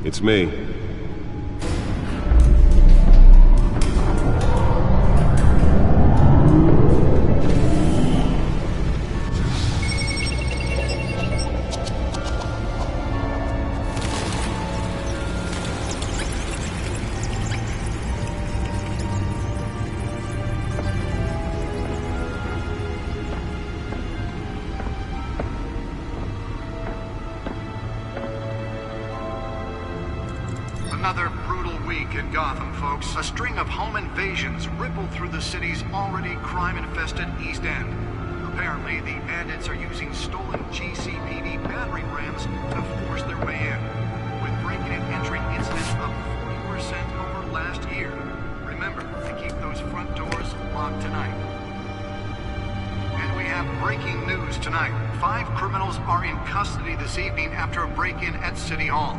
It's me. Another brutal week in Gotham, folks. A string of home invasions rippled through the city's already crime-infested East End. Apparently, the bandits are using stolen GCPD battering rams to force their way in, with breaking and entering incidents up 40% over last year. Remember to keep those front doors locked tonight. And we have breaking news tonight. 5 criminals are in custody this evening after a break-in at City Hall.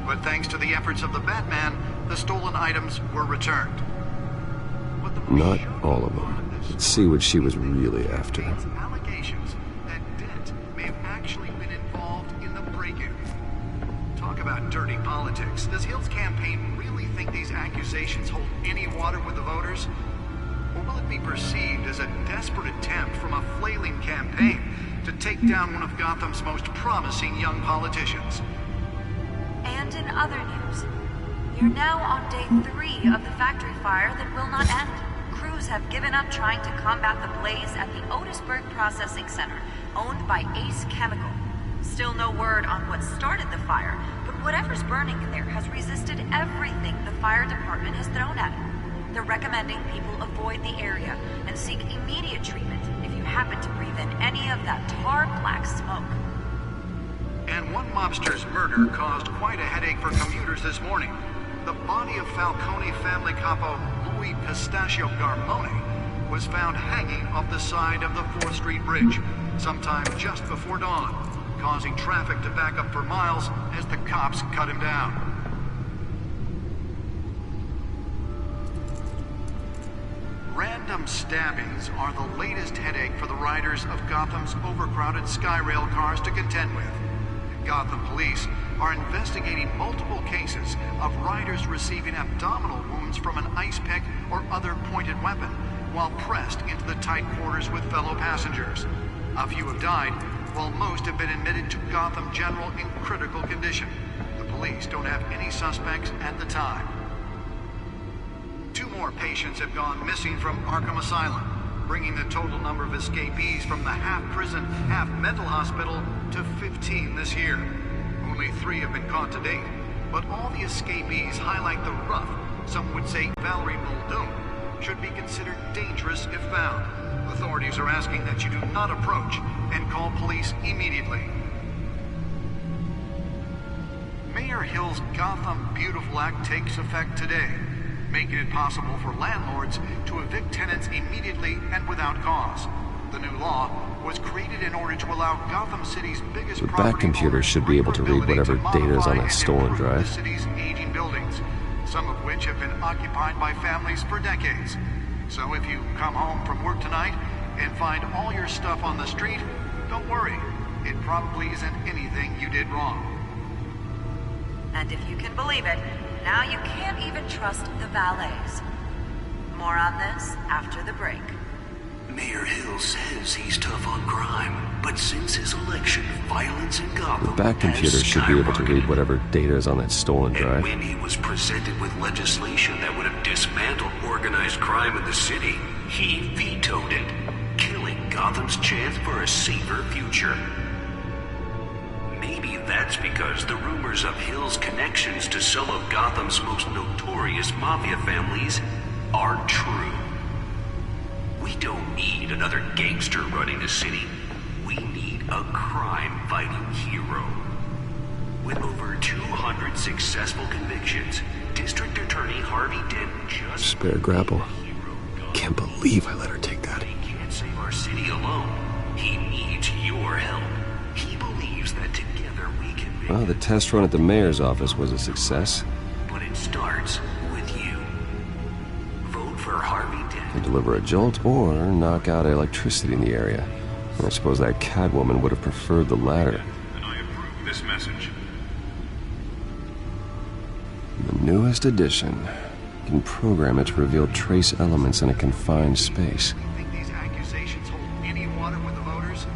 But thanks to the efforts of the Batman, the stolen items were returned. Not all of them. Let's see what she was really after. Allegations that Dent may have actually been involved in the break-in. Talk about dirty politics. Does Hill's campaign really think these accusations hold any water with the voters? Or will it be perceived as a desperate attempt from a flailing campaign to take down one of Gotham's most promising young politicians? And in other news, we are now on day 3 of the factory fire that will not end. Crews have given up trying to combat the blaze at the Otisburg Processing Center, owned by Ace Chemical. Still no word on what started the fire, but whatever's burning in there has resisted everything the fire department has thrown at it. They're recommending people avoid the area and seek immediate treatment if you happen to breathe in any of that tar black smoke. And one mobster's murder caused quite a headache for commuters this morning. The body of Falcone family capo Louis Pistachio Garmone was found hanging off the side of the 4th Street Bridge sometime just before dawn, causing traffic to back up for miles as the cops cut him down. Random stabbings are the latest headache for the riders of Gotham's overcrowded Skyrail cars to contend with. Gotham police are investigating multiple cases of riders receiving abdominal wounds from an ice pick or other pointed weapon while pressed into the tight quarters with fellow passengers. A few have died, while most have been admitted to Gotham General in critical condition. The police don't have any suspects at the time. 2 more patients have gone missing from Arkham Asylum, bringing the total number of escapees from the half-prison, half-mental hospital to 15 this year. Only 3 have been caught to date, but all the escapees highlight the rough, some would say Valerie Muldoon, should be considered dangerous if found. Authorities are asking that you do not approach and call police immediately. Mayor Hill's Gotham Beautiful Act takes effect today, making it possible for landlords to evict tenants immediately and without cause. The new law was created in order to allow Gotham City's biggest The Batcomputer should be able to read whatever data is on that stolen drive. The city's aging buildings, some of which have been occupied by families for decades. So if you come home from work tonight and find all your stuff on the street, don't worry. It probably isn't anything you did wrong. And if you can believe it, now you can't even trust the valets. More on this after the break. Mayor Hill says he's tough on crime, but since his election, violence in Gotham The Batcomputer should be able to read whatever data is on that stolen drive. And when he was presented with legislation that would have dismantled organized crime in the city, he vetoed it, killing Gotham's chance for a safer future. Maybe that's because the rumors of Hill's connections to some of Gotham's most notorious mafia families are true. We don't need another gangster running the city. We need a crime-fighting hero. With over 200 successful convictions, District Attorney Harvey Dent just... Spare grapple. Can't believe I let her take that. He can't save our city alone. He needs your help. He believes that together we can make... Well, the test run at the mayor's office was a success. But it starts with you. Vote for Harvey Dent. To deliver a jolt or knock out electricity in the area. And I suppose that Catwoman would have preferred the latter. And I approve this message. The newest edition. You can program it to reveal trace elements in a confined space. Do you think these accusations hold any water with the voters?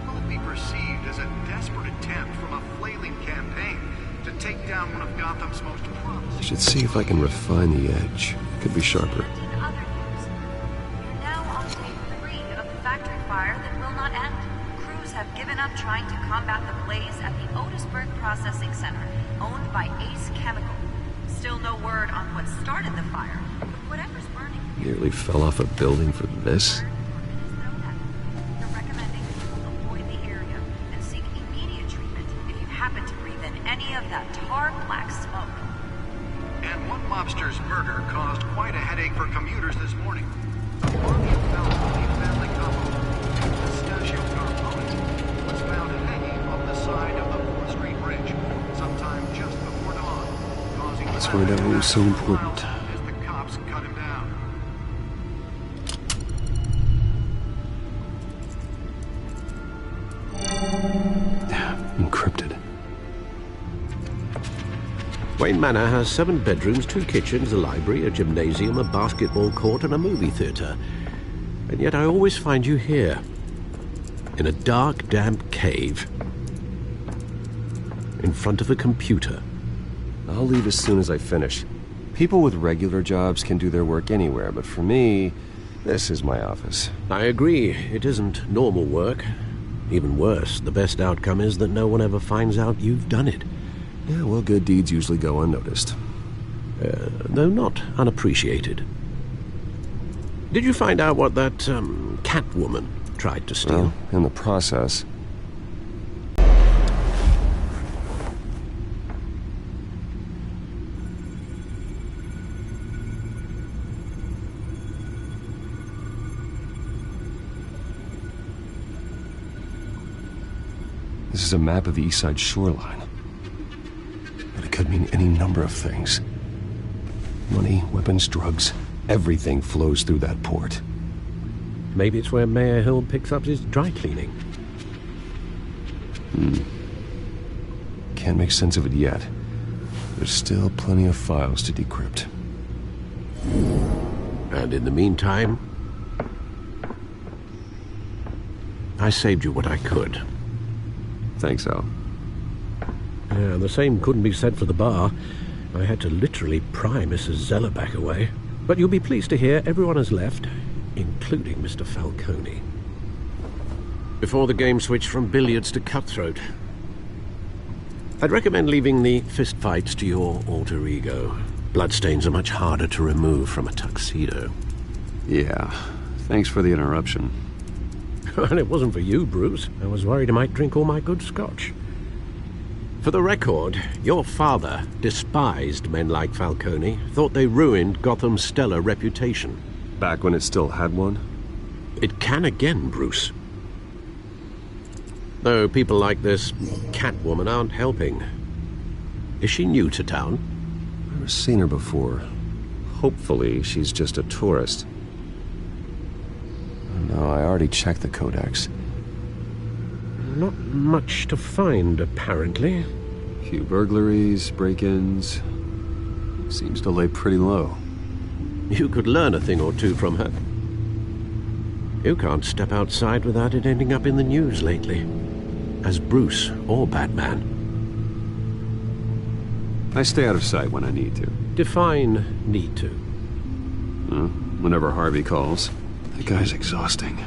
Or will it be perceived as a desperate attempt from a flailing campaign to take down one of Gotham's most I promising... should see if I can refine the edge. Could be sharper. In other news, you're now on day 3 of the factory fire that will not end. Crews have given up trying to combat the blaze at the Otisburg Processing Center, owned by Ace Chemical. Still no word on what started the fire, but whatever's burning... Nearly fell off a building for this? They're recommending people avoid the area and seek immediate treatment if you happen to breathe in any of that tar black smoke. And one mobster's murder caused quite a headache for commuters this morning. The Marvin Falcone family couple, Pistachio Carpone, was found hanging off the side of the 4th Street Bridge sometime just before dawn, causing... Let's find out what was so important. as the cops cut him down. Encrypted. Wayne Manor has 7 bedrooms, 2 kitchens, a library, a gymnasium, a basketball court, and a movie theatre. And yet I always find you here, in a dark, damp cave, in front of a computer. I'll leave as soon as I finish. People with regular jobs can do their work anywhere, but for me, this is my office. I agree, it isn't normal work. Even worse, the best outcome is that no one ever finds out you've done it. Yeah, well, good deeds usually go unnoticed. Though not unappreciated. Did you find out what that, Catwoman tried to steal? Well, in the process... This is a map of the East Side shoreline. But it could mean any number of things. Money, weapons, drugs, everything flows through that port. Maybe it's where Mayor Hill picks up his dry cleaning. Can't make sense of it yet. There's still plenty of files to decrypt. And in the meantime, I saved you what I could. Thanks, Al. Yeah, the same couldn't be said for the bar. I had to literally pry Mrs. Zeller back away. But you'll be pleased to hear everyone has left, including Mr. Falcone. Before the game switched from billiards to cutthroat. I'd recommend leaving the fistfights to your alter ego. Bloodstains are much harder to remove from a tuxedo. Yeah, thanks for the interruption. And it wasn't for you, Bruce. I was worried I might drink all my good scotch. For the record, your father despised men like Falcone, thought they ruined Gotham's stellar reputation. Back when it still had one? It can again, Bruce. Though people like this Catwoman aren't helping. Is she new to town? I've never seen her before. Hopefully, she's just a tourist. No, I already checked the codex. Not much to find, apparently. Few burglaries, break-ins. Seems to lay pretty low. You could learn a thing or two from her. You can't step outside without it ending up in the news lately. As Bruce or Batman. I stay out of sight when I need to. Define need to. Whenever Harvey calls. That guy's exhausting.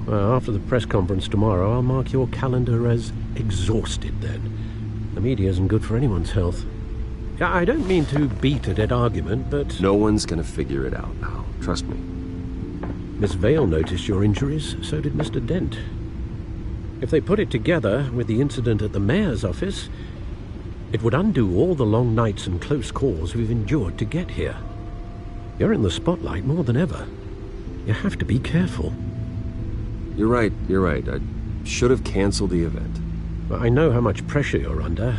Well, after the press conference tomorrow, I'll mark your calendar as exhausted then. The media isn't good for anyone's health. I don't mean to beat a dead argument, but... No one's gonna figure it out now. Trust me. Miss Vale noticed your injuries, so did Mr. Dent. If they put it together with the incident at the mayor's office, it would undo all the long nights and close calls we've endured to get here. You're in the spotlight more than ever. You have to be careful. You're right. I should have canceled the event. I know how much pressure you're under.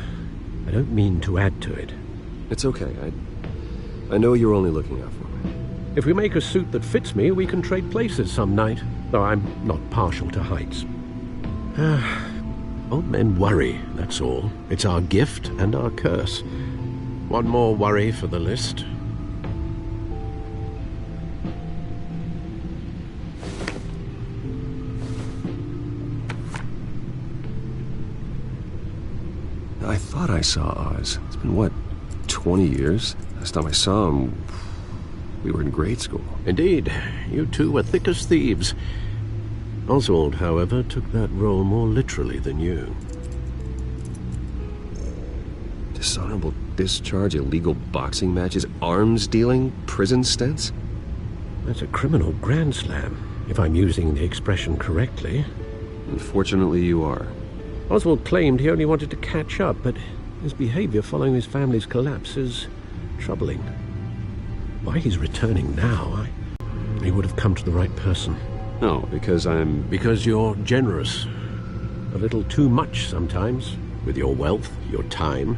I don't mean to add to it. It's okay. I know you're only looking out for me. If we make a suit that fits me, we can trade places some night. Though I'm not partial to heights. Old men worry, that's all. It's our gift and our curse. One more worry for the list. I thought I saw Oz. It's been, what, 20 years? Last time I saw him, we were in grade school. Indeed, you two were thick as thieves. Oswald, however, took that role more literally than you. Dishonorable discharge, illegal boxing matches, arms dealing, prison stints? That's a criminal grand slam, if I'm using the expression correctly. Unfortunately, you are. Oswald claimed he only wanted to catch up, but his behavior following his family's collapse is troubling. Why he's returning now, he would have come to the right person. No, because Because you're generous. A little too much sometimes, with your wealth, your time,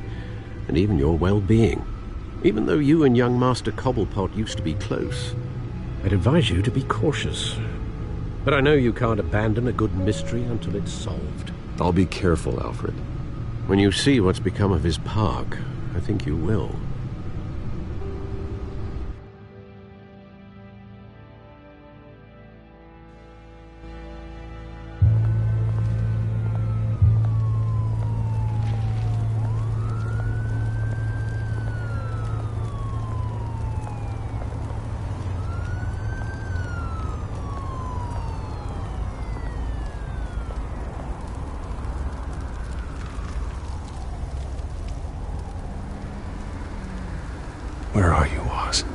and even your well-being. Even though you and young Master Cobblepot used to be close, I'd advise you to be cautious. But I know you can't abandon a good mystery until it's solved. I'll be careful, Alfred. When you see what's become of his park, I think you will. Where are you, Oz?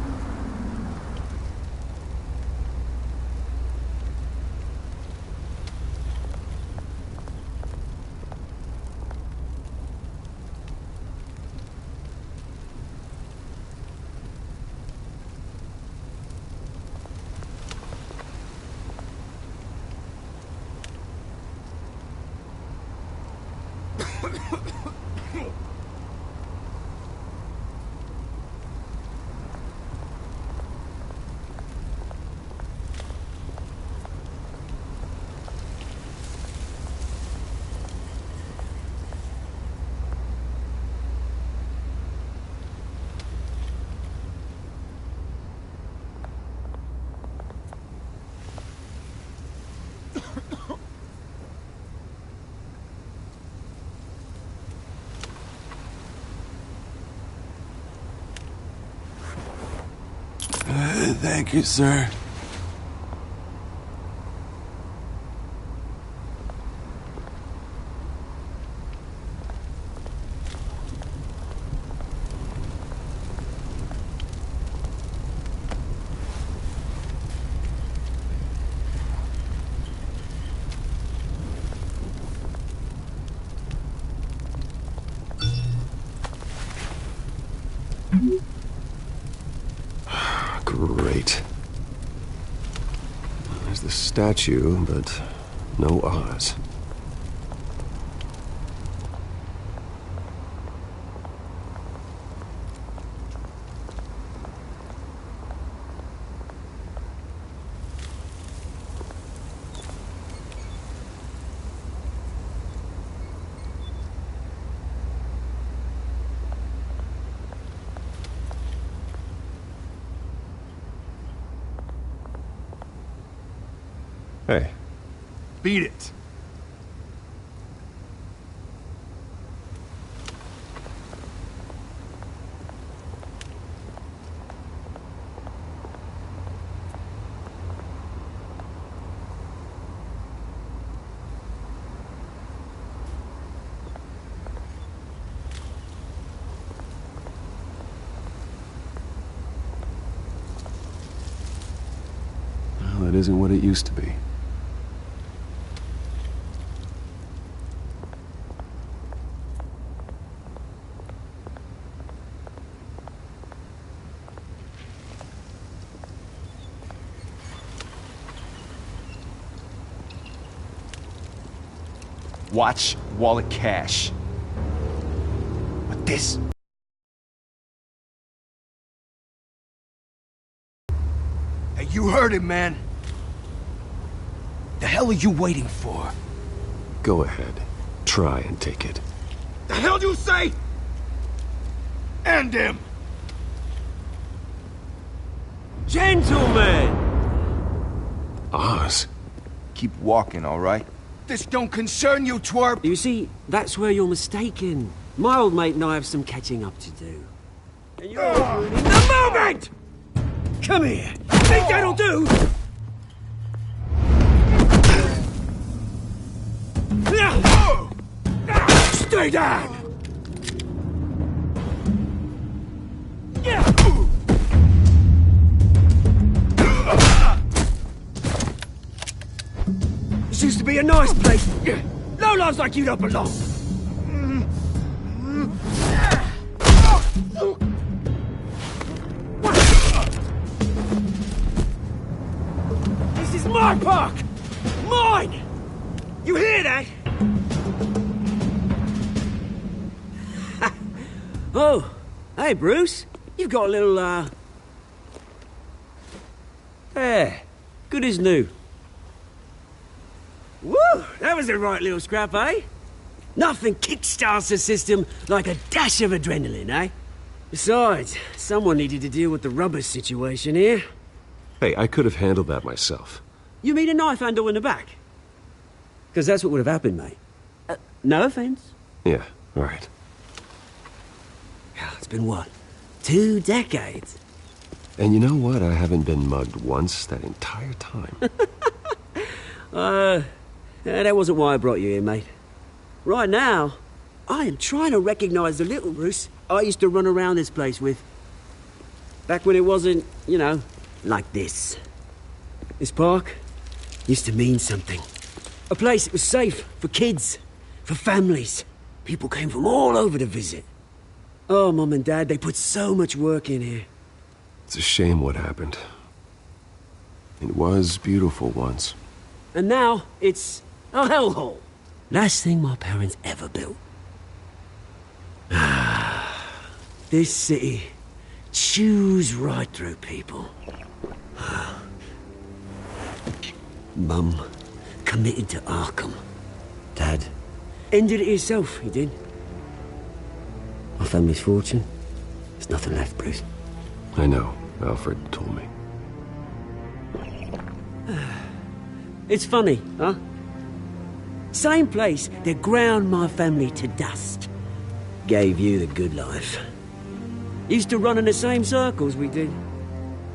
Thank you, sir. Great. There's the statue, but no Oz. Hey. Beat it. Well, it isn't what it used to be. Watch wallet cash. But this... Hey, you heard it, man. The hell are you waiting for? Go ahead. Try and take it. The hell do you say? Hand him! Gentlemen! Oz? Keep walking, all right? This don't concern you, twerp! You see, that's where you're mistaken. My old mate and I have some catching up to do. And you're ruining the moment! Come here! Think that'll do? Stay down! This used to be a nice place. Lowlifes like you don't belong. This is my park! Mine! You hear that? Oh, hey, Bruce. You've got a little, There. Good as new. Woo! That was a right little scrap, eh? Nothing kickstarts the system like a dash of adrenaline, eh? Besides, someone needed to deal with the rubber situation here. Hey, I could have handled that myself. You mean a knife handle in the back? Because that's what would have happened, mate. No offense. Yeah, right. It's been what? 2 decades? And you know what? I haven't been mugged once that entire time. That wasn't why I brought you here, mate. Right now, I am trying to recognize the little Bruce I used to run around this place with. Back when it wasn't, you know, like this. This park used to mean something. A place that was safe for kids, for families. People came from all over to visit. Oh, Mum and Dad, they put so much work in here. It's a shame what happened. It was beautiful once. And now, it's a hellhole. Last thing my parents ever built. This city chews right through people. Mum committed to Arkham. Dad ended it himself, he did. My family's fortune. There's nothing left, Bruce. I know. Alfred told me. It's funny, huh? Same place that ground my family to dust. Gave you the good life. Used to run in the same circles we did.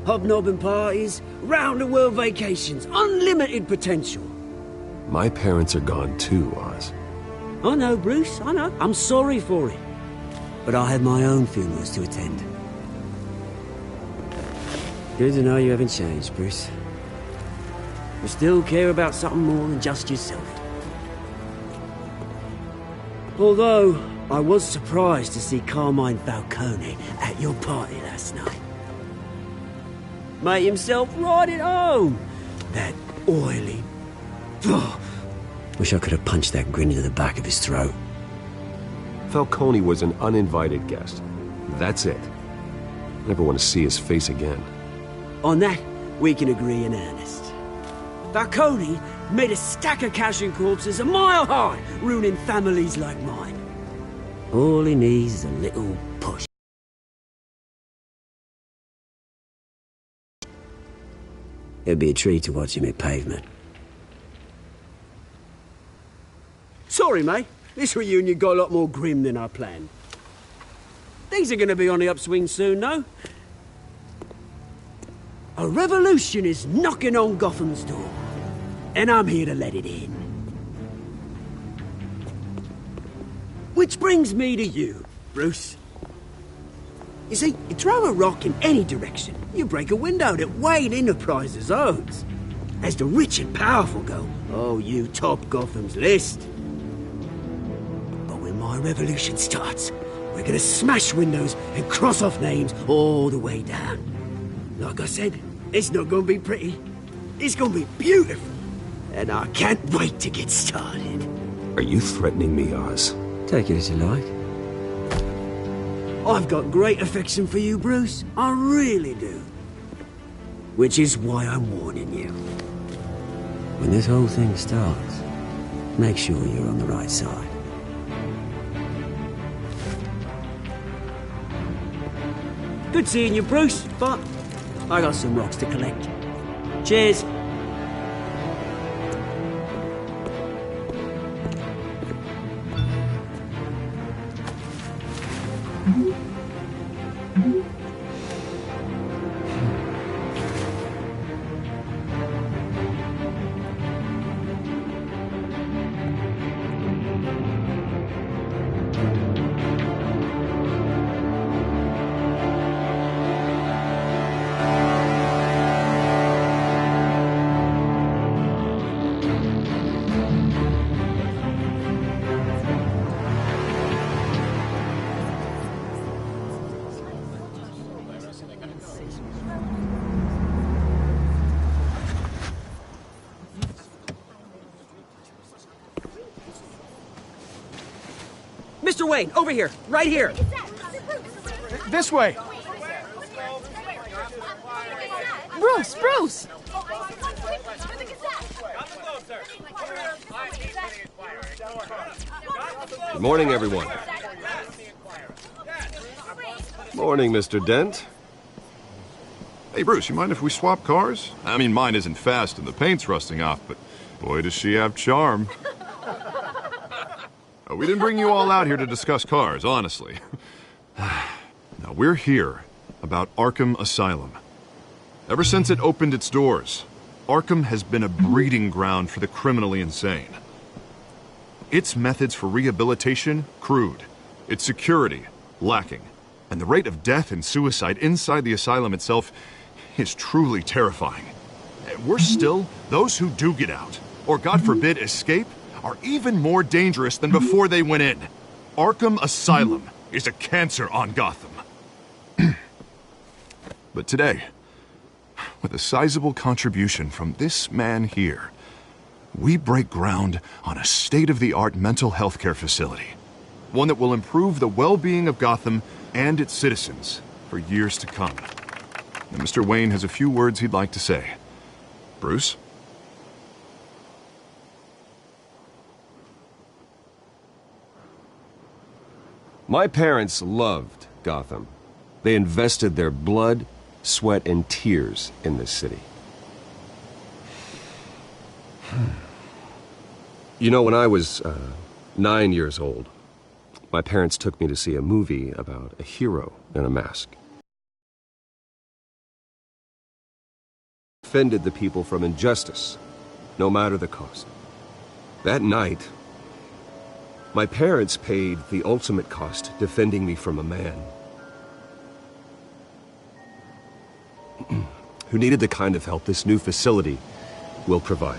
Hobnobbing parties, round-the-world vacations, unlimited potential. My parents are gone too, Oz. I know, Bruce, I know. I'm sorry for it. But I have my own funerals to attend. Good to know you haven't changed, Bruce. You still care about something more than just yourself. Although, I was surprised to see Carmine Falcone at your party last night. Made himself right at home. That oily... Oh, wish I could have punched that grin into the back of his throat. Falcone was an uninvited guest. That's it. Never want to see his face again. On that, we can agree in earnest. Falcone made a stack of cash and corpses a mile high, ruining families like mine. All he needs is a little push. It'd be a treat to watch him hit pavement. Sorry, mate. This reunion got a lot more grim than I planned. Things are going to be on the upswing soon, though. A revolution is knocking on Gotham's door, and I'm here to let it in. Which brings me to you, Bruce. You see, you throw a rock in any direction, you break a window that Wayne Enterprises owns. As the rich and powerful go, oh, you top Gotham's list. But when my revolution starts, we're gonna smash windows and cross off names all the way down. Like I said, it's not gonna be pretty. It's gonna be beautiful. And I can't wait to get started. Are you threatening me, Oz? Take it as you like. I've got great affection for you, Bruce. I really do. Which is why I'm warning you. When this whole thing starts, make sure you're on the right side. Good seeing you, Bruce, but I got some rocks to collect. Cheers. Mr. Wayne, over here, right here. This way. Bruce! Good morning, everyone. Morning, Mr. Dent. Hey, Bruce, you mind if we swap cars? I mean, mine isn't fast and the paint's rusting off, but boy, does she have charm. We didn't bring you all out here to discuss cars, honestly. Now, we're here about Arkham Asylum. Ever since it opened its doors, Arkham has been a breeding ground for the criminally insane. Its methods for rehabilitation, crude. Its security, lacking. And the rate of death and suicide inside the asylum itself is truly terrifying. Worse still, those who do get out, or God forbid escape, are even more dangerous than before they went in. Arkham Asylum is a cancer on Gotham. But today, with a sizable contribution from this man here, we break ground on a state-of-the-art mental health care facility. One that will improve the well-being of Gotham and its citizens for years to come. Now, Mr. Wayne has a few words he'd like to say. Bruce? My parents loved Gotham. They invested their blood, sweat, and tears in this city. You know, when I was 9 years old, my parents took me to see a movie about a hero in a mask. Defended the people from injustice, no matter the cost. That night, my parents paid the ultimate cost defending me from a man who needed the kind of help this new facility will provide.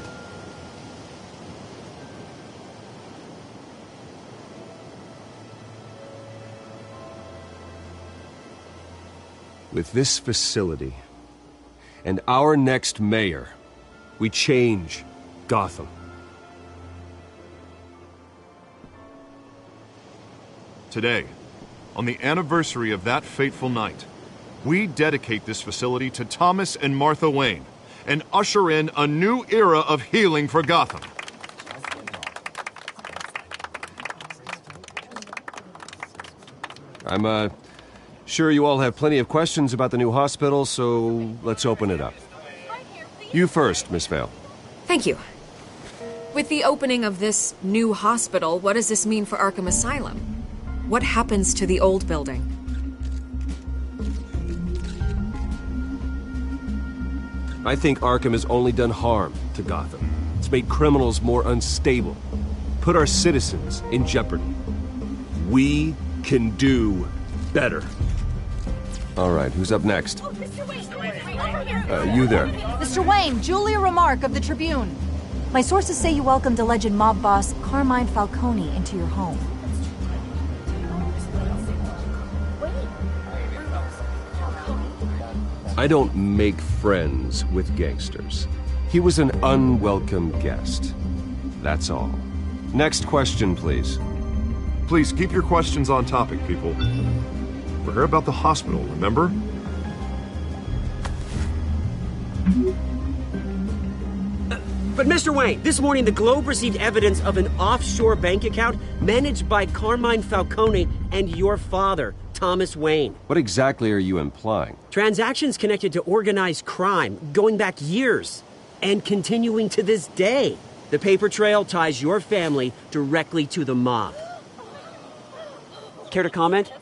With this facility and our next mayor, we change Gotham. Today, on the anniversary of that fateful night, we dedicate this facility to Thomas and Martha Wayne and usher in a new era of healing for Gotham. I'm sure you all have plenty of questions about the new hospital, so let's open it up. You first, Miss Vale. Thank you. With the opening of this new hospital, what does this mean for Arkham Asylum? What happens to the old building? I think Arkham has only done harm to Gotham. It's made criminals more unstable, put our citizens in jeopardy. We can do better. All right, who's up next? You there. Mr. Wayne, Julia Remark of the Tribune. My sources say you welcomed alleged mob boss Carmine Falcone into your home. I don't make friends with gangsters. He was an unwelcome guest. That's all. Next question, please. Please keep your questions on topic, people. We're here about the hospital, remember? But Mr. Wayne, this morning the Globe received evidence of an offshore bank account managed by Carmine Falcone and your father, Thomas Wayne. What exactly are you implying? Transactions connected to organized crime, going back years, and continuing to this day. The paper trail ties your family directly to the mob. Care to comment?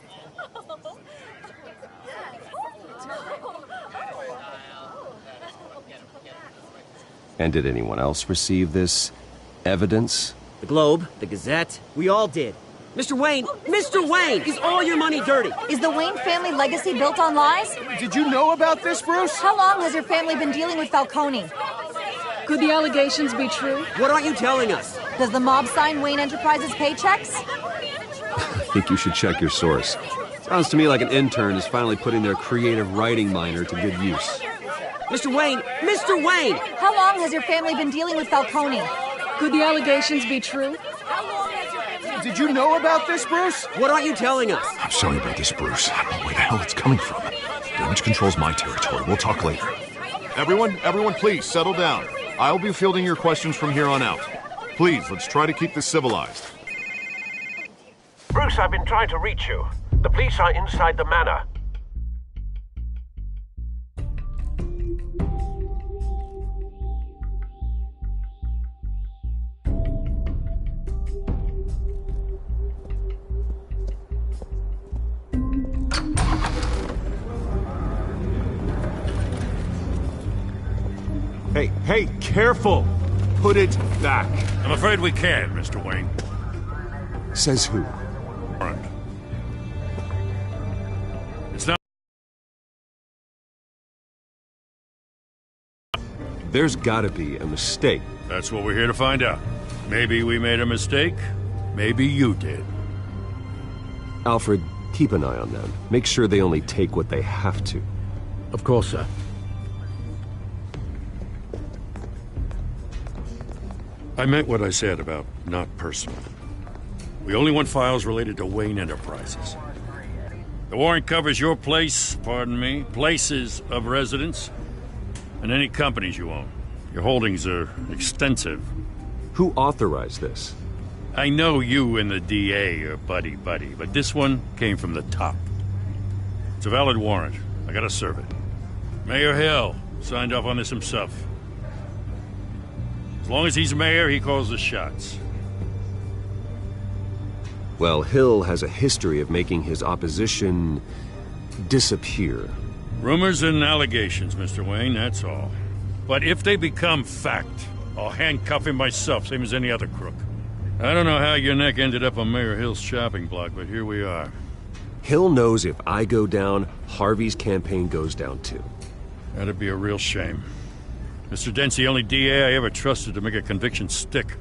And did anyone else receive this evidence? The Globe, the Gazette, we all did. Mr. Wayne, is all your money dirty? Is the Wayne family legacy built on lies? Did you know about this, Bruce? How long has your family been dealing with Falcone? Could the allegations be true? What aren't you telling us? Does the mob sign Wayne Enterprises paychecks? I think you should check your source. Sounds to me like an intern is finally putting their creative writing minor to good use. Mr. Wayne! How long has your family been dealing with Falcone? Could the allegations be true? Did you know about this, Bruce? What aren't you telling us? I'm sorry about this, Bruce. I don't know where the hell it's coming from. Damage control's my territory. We'll talk later. Everyone, please, settle down. I'll be fielding your questions from here on out. Please, let's try to keep this civilized. Bruce, I've been trying to reach you. The police are inside the manor. Hey, careful! Put it back. I'm afraid we can, Mr. Wayne. Says who? Right. It's not... There's gotta be a mistake. That's what we're here to find out. Maybe we made a mistake. Maybe you did. Alfred, keep an eye on them. Make sure they only take what they have to. Of course, sir. I meant what I said about not personal. We only want files related to Wayne Enterprises. The warrant covers your place, pardon me, places of residence, and any companies you own. Your holdings are extensive. Who authorized this? I know you and the DA are buddy-buddy, but this one came from the top. It's a valid warrant. I gotta serve it. Mayor Hill signed off on this himself. As long as he's mayor, he calls the shots. Well, Hill has a history of making his opposition disappear. Rumors and allegations, Mr. Wayne, that's all. But if they become fact, I'll handcuff him myself, same as any other crook. I don't know how your neck ended up on Mayor Hill's shopping block, but here we are. Hill knows if I go down, Harvey's campaign goes down too. That'd be a real shame. Mr. Dent's the only DA I ever trusted to make a conviction stick.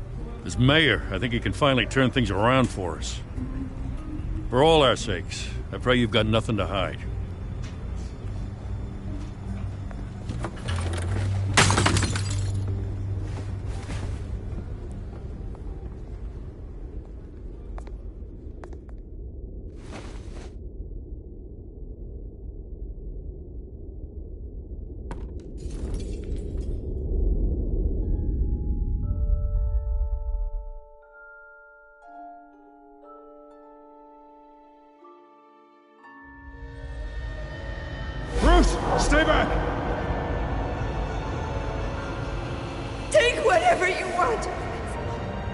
As mayor, I think he can finally turn things around for us. For all our sakes, I pray you've got nothing to hide. Stay back! Take whatever you want!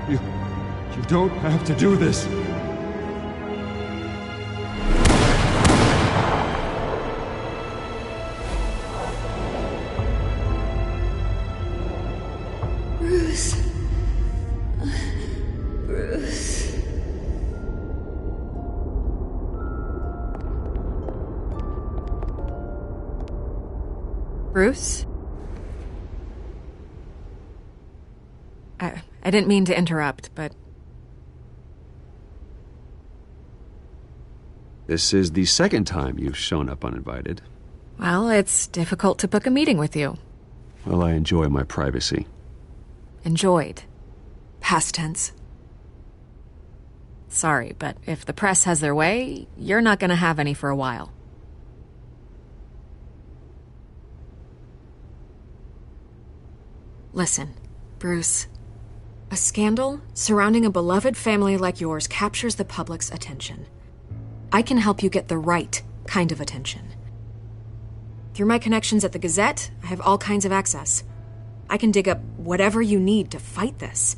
You don't have to do this. Bruce. Bruce. Bruce? I didn't mean to interrupt, but... This is the second time you've shown up uninvited. Well, it's difficult to book a meeting with you. Well, I enjoy my privacy. Enjoyed. Past tense. Sorry, but if the press has their way, you're not gonna have any for a while. Listen, Bruce. A scandal surrounding a beloved family like yours captures the public's attention. I can help you get the right kind of attention. Through my connections at the Gazette, I have all kinds of access. I can dig up whatever you need to fight this.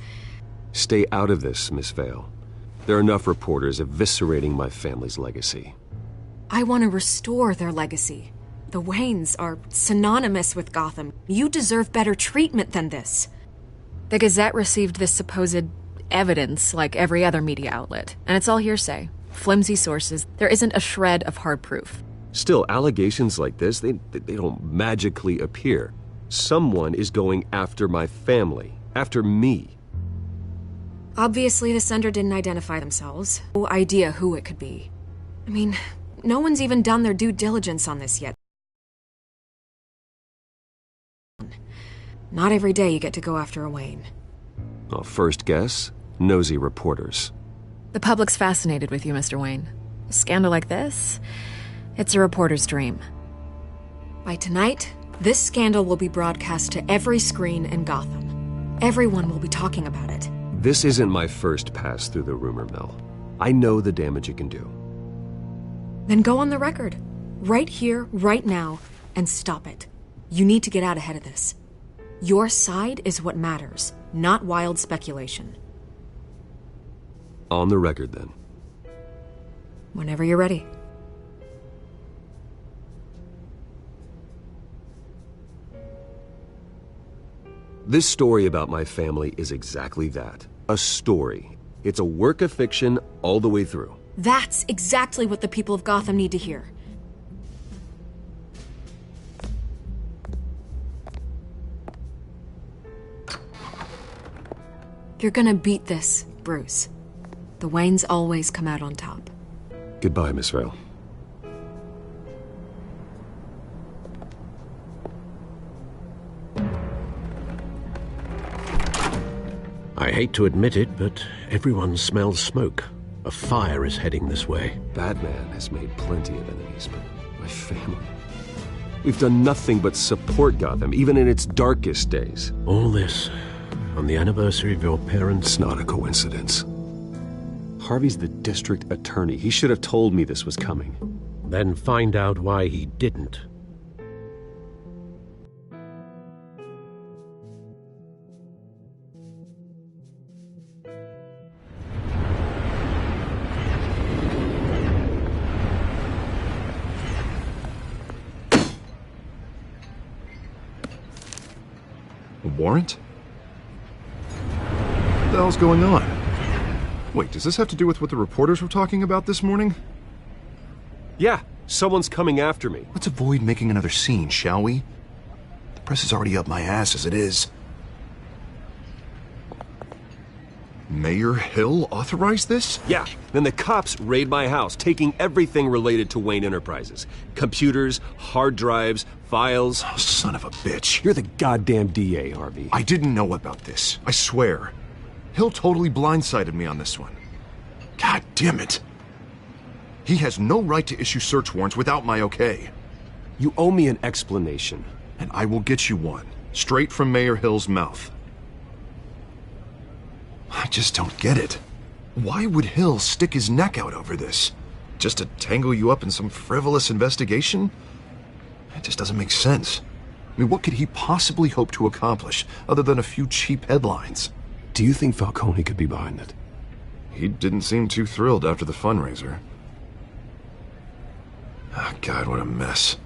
Stay out of this, Miss Vale. There are enough reporters eviscerating my family's legacy. I want to restore their legacy. The Waynes are synonymous with Gotham. You deserve better treatment than this. The Gazette received this supposed evidence like every other media outlet, and it's all hearsay. Flimsy sources. There isn't a shred of hard proof. Still, allegations like this, they don't magically appear. Someone is going after my family, after me. Obviously, the sender didn't identify themselves. No idea who it could be. I mean, no one's even done their due diligence on this yet. Not every day you get to go after a Wayne. Well, first guess, nosy reporters. The public's fascinated with you, Mr. Wayne. A scandal like this, it's a reporter's dream. By tonight, this scandal will be broadcast to every screen in Gotham. Everyone will be talking about it. This isn't my first pass through the rumor mill. I know the damage it can do. Then go on the record. Right here, right now, and stop it. You need to get out ahead of this. Your side is what matters, not wild speculation. On the record, then. Whenever you're ready. This story about my family is exactly that. A story. It's a work of fiction all the way through. That's exactly what the people of Gotham need to hear. You're gonna beat this, Bruce. The Waynes always come out on top. Goodbye, Miss Vale. I hate to admit it, but everyone smells smoke. A fire is heading this way. Batman has made plenty of enemies, but my family... We've done nothing but support Gotham, even in its darkest days. All this on the anniversary of your parents'... It's not a coincidence. Harvey's the district attorney. He should have told me this was coming. Then find out why he didn't. A warrant? What the hell's going on? Wait, does this have to do with what the reporters were talking about this morning? Yeah, someone's coming after me. Let's avoid making another scene, shall we? The press is already up my ass as it is. Mayor Hill authorized this? Yeah, then the cops raid my house, taking everything related to Wayne Enterprises. Computers, hard drives, files. Oh, son of a bitch. You're the goddamn DA, Harvey. I didn't know about this. I swear. Hill totally blindsided me on this one. God damn it. He has no right to issue search warrants without my okay. You owe me an explanation. And I will get you one, straight from Mayor Hill's mouth. I just don't get it. Why would Hill stick his neck out over this? Just to tangle you up in some frivolous investigation? It just doesn't make sense. I mean, what could he possibly hope to accomplish other than a few cheap headlines? Do you think Falcone could be behind it? He didn't seem too thrilled after the fundraiser. Oh, God, what a mess.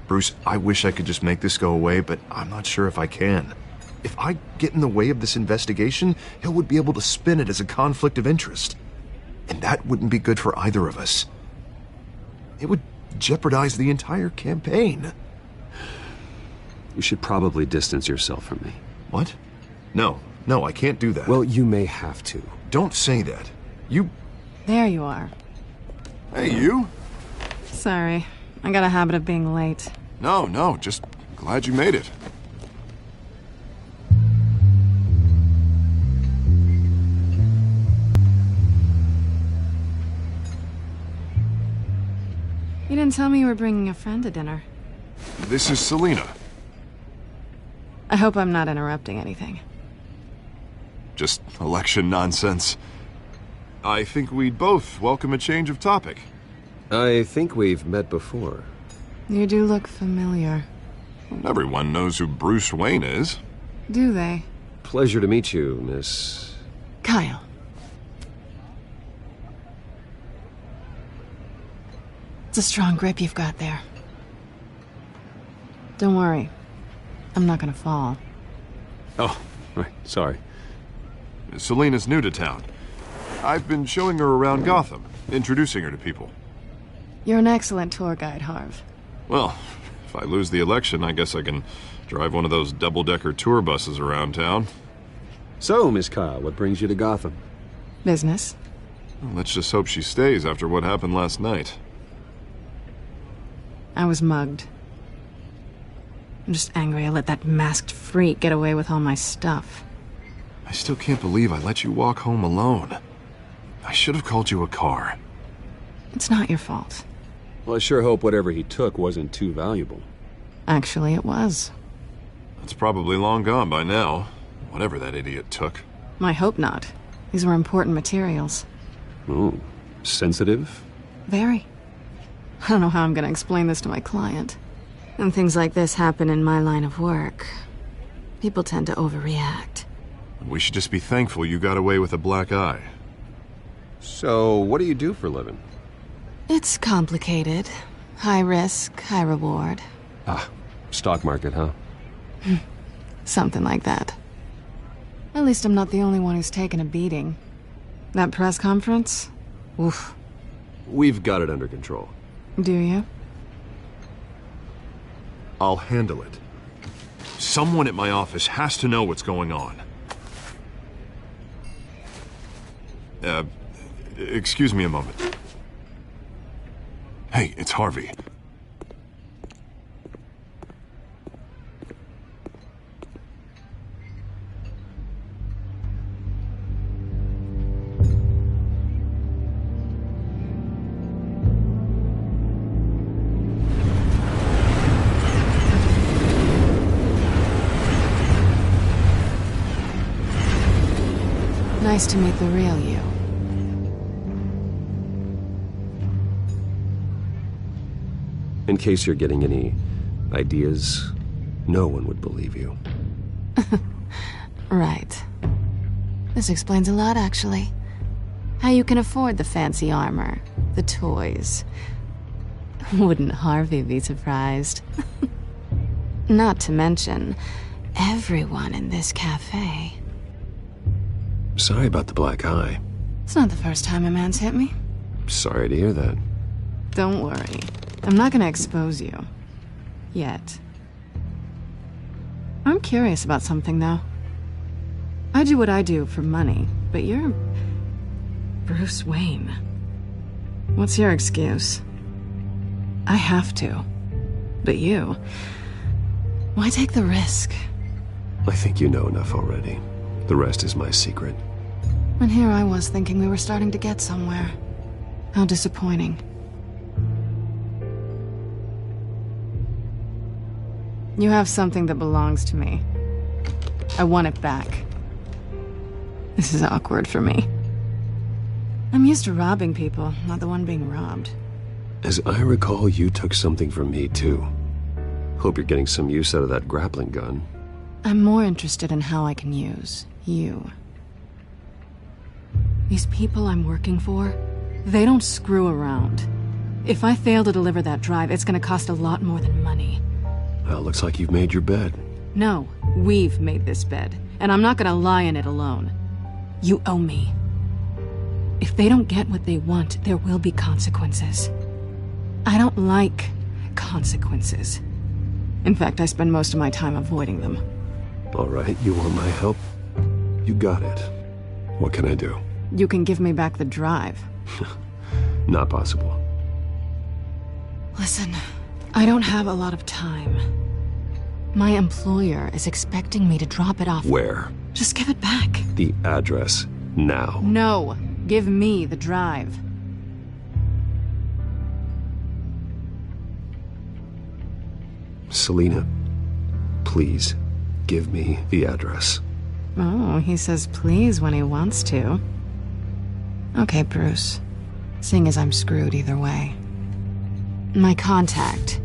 Bruce, I wish I could just make this go away, but I'm not sure if I can. If I get in the way of this investigation, Hill would be able to spin it as a conflict of interest. And that wouldn't be good for either of us. It would jeopardize the entire campaign. You should probably distance yourself from me. What? No, I can't do that. Well, you may have to. Don't say that. You... There you are. Hey, you? Sorry, I got a habit of being late. No, just glad you made it. You didn't tell me you were bringing a friend to dinner. This is Selina. I hope I'm not interrupting anything. Just election nonsense. I think we'd both welcome a change of topic. I think we've met before. You do look familiar. Everyone knows who Bruce Wayne is. Do they? Pleasure to meet you, Miss... Kyle. It's a strong grip you've got there. Don't worry. I'm not gonna fall. Oh, right, sorry. Selena's new to town. I've been showing her around Gotham, introducing her to people. You're an excellent tour guide, Harv. Well, if I lose the election, I guess I can drive one of those double-decker tour buses around town. So, Miss Kyle, what brings you to Gotham? Business. Well, let's just hope she stays after what happened last night. I was mugged. I'm just angry I let that masked freak get away with all my stuff. I still can't believe I let you walk home alone. I should have called you a car. It's not your fault. Well, I sure hope whatever he took wasn't too valuable. Actually, it was. It's probably long gone by now, whatever that idiot took. I hope not. These were important materials. Ooh, sensitive? Very. I don't know how I'm gonna explain this to my client. When things like this happen in my line of work, people tend to overreact. We should just be thankful you got away with a black eye. So, what do you do for a living? It's complicated. High risk, high reward. Ah, stock market, huh? Something like that. At least I'm not the only one who's taken a beating. That press conference? Oof. We've got it under control. Do you? I'll handle it. Someone at my office has to know what's going on. Excuse me a moment. Hey, it's Harvey. Nice to meet the real you. In case you're getting any ideas, no one would believe you. Right. This explains a lot, actually. How you can afford the fancy armor, the toys. Wouldn't Harvey be surprised? Not to mention, everyone in this cafe. Sorry about the black eye. It's not the first time a man's hit me. Sorry to hear that. Don't worry. I'm not gonna expose you. Yet. I'm curious about something, though. I do what I do for money, but you're... Bruce Wayne. What's your excuse? I have to. But you... Why take the risk? I think you know enough already. The rest is my secret. And here I was thinking we were starting to get somewhere. How disappointing. You have something that belongs to me. I want it back. This is awkward for me. I'm used to robbing people, not the one being robbed. As I recall, you took something from me, too. Hope you're getting some use out of that grappling gun. I'm more interested in how I can use you. These people I'm working for, they don't screw around. If I fail to deliver that drive, it's gonna cost a lot more than money. Well, looks like you've made your bed. No, we've made this bed, and I'm not gonna lie in it alone. You owe me. If they don't get what they want, there will be consequences. I don't like consequences. In fact, I spend most of my time avoiding them. All right, you want my help? You got it. What can I do? You can give me back the drive. Not possible. Listen, I don't have a lot of time. My employer is expecting me to drop it off. Where? Just give it back. The address, now. No, give me the drive. Selina, please, give me the address. Oh, he says please when he wants to. Okay, Bruce. Seeing as I'm screwed either way. My contact.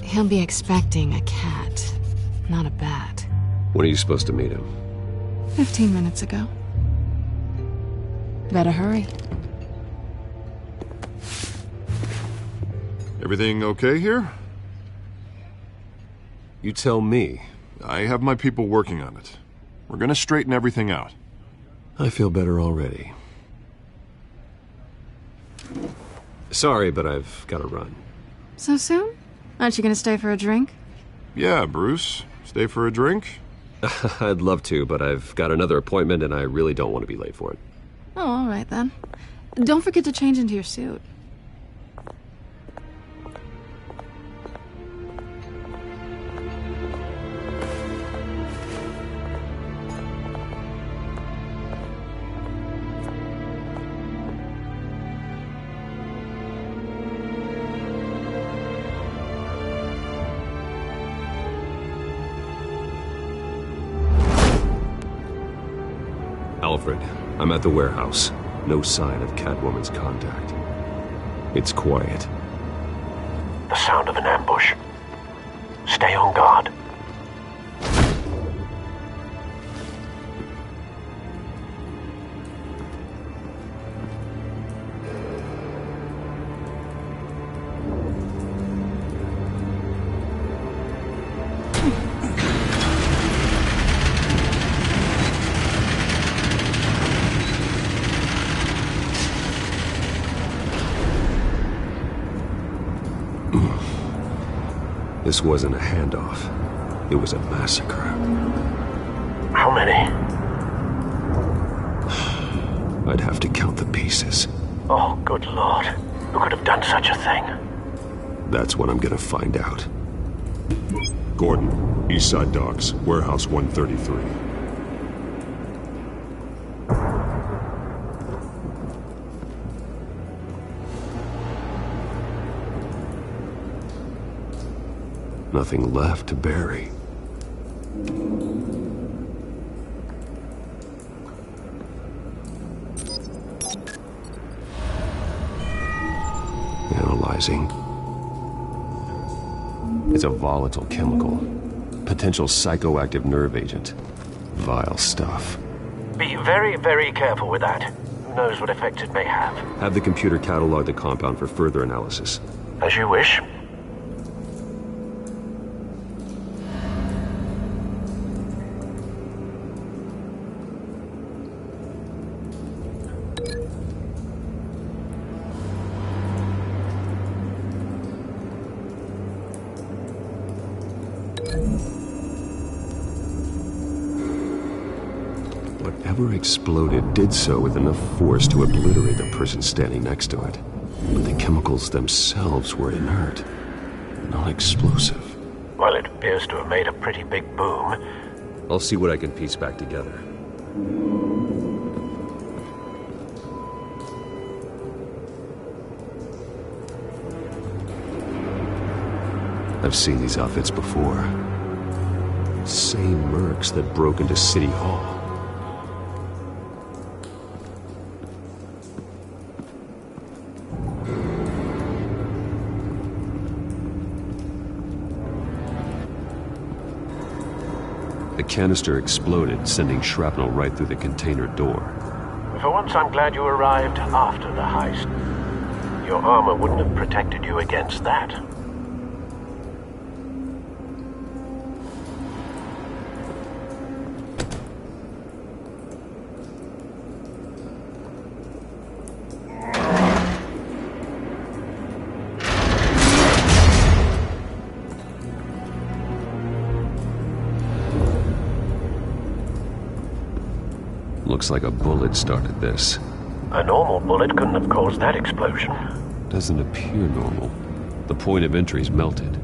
He'll be expecting a cat, not a bat. When are you supposed to meet him? 15 minutes ago. Better hurry. Everything okay here? You tell me. I have my people working on it. We're gonna straighten everything out. I feel better already. Sorry, but I've got to run. So soon? Aren't you gonna stay for a drink? Yeah, Bruce. Stay for a drink? I'd love to, but I've got another appointment and I really don't want to be late for it. Oh, all right then. Don't forget to change into your suit. Alfred, I'm at the warehouse. No sign of Catwoman's contact. It's quiet. The sound of an ambush. Stay on guard. This wasn't a handoff. It was a massacre. How many? I'd have to count the pieces. Oh, good Lord. Who could have done such a thing? That's what I'm gonna find out. Gordon, Eastside Docks, Warehouse 133. Nothing left to bury. Analyzing. It's a volatile chemical. Potential psychoactive nerve agent. Vile stuff. Be very, very careful with that. Who knows what effect it may have. Have the computer catalog the compound for further analysis. As you wish. Whatever exploded did so with enough force to obliterate the person standing next to it. But the chemicals themselves were inert, not explosive. Well, it appears to have made a pretty big boom. I'll see what I can piece back together. I've seen these outfits before. Same mercs that broke into City Hall. The canister exploded, sending shrapnel right through the container door. For once, I'm glad you arrived after the heist. Your armor wouldn't have protected you against that. Looks like a bullet started this. A normal bullet couldn't have caused that explosion. Doesn't appear normal. The point of entry's melted.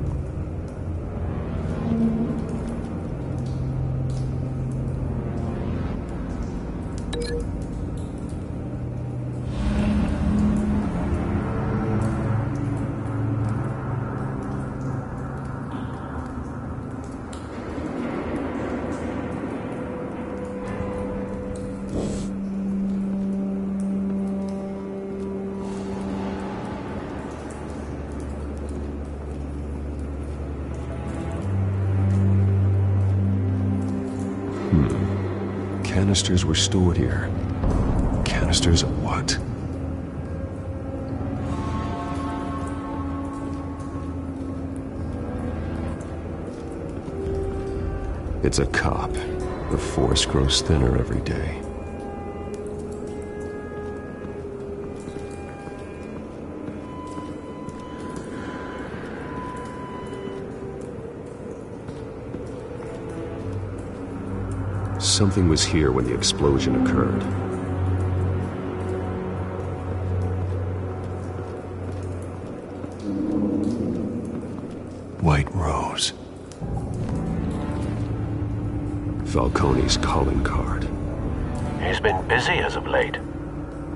canisters were stored here. Canisters of what? It's a cop. The force grows thinner every day. Something was here when the explosion occurred. White Rose. Falcone's calling card. He's been busy as of late.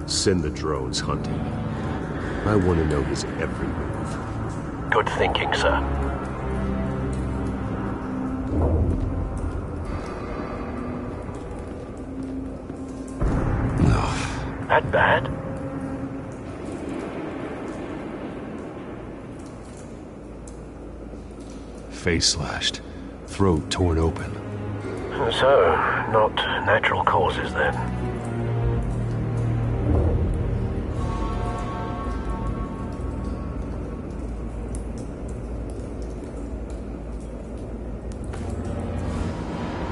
Send the drones hunting. I want to know his every move. Good thinking, sir. That bad? Face slashed. Throat torn open. So, not natural causes then.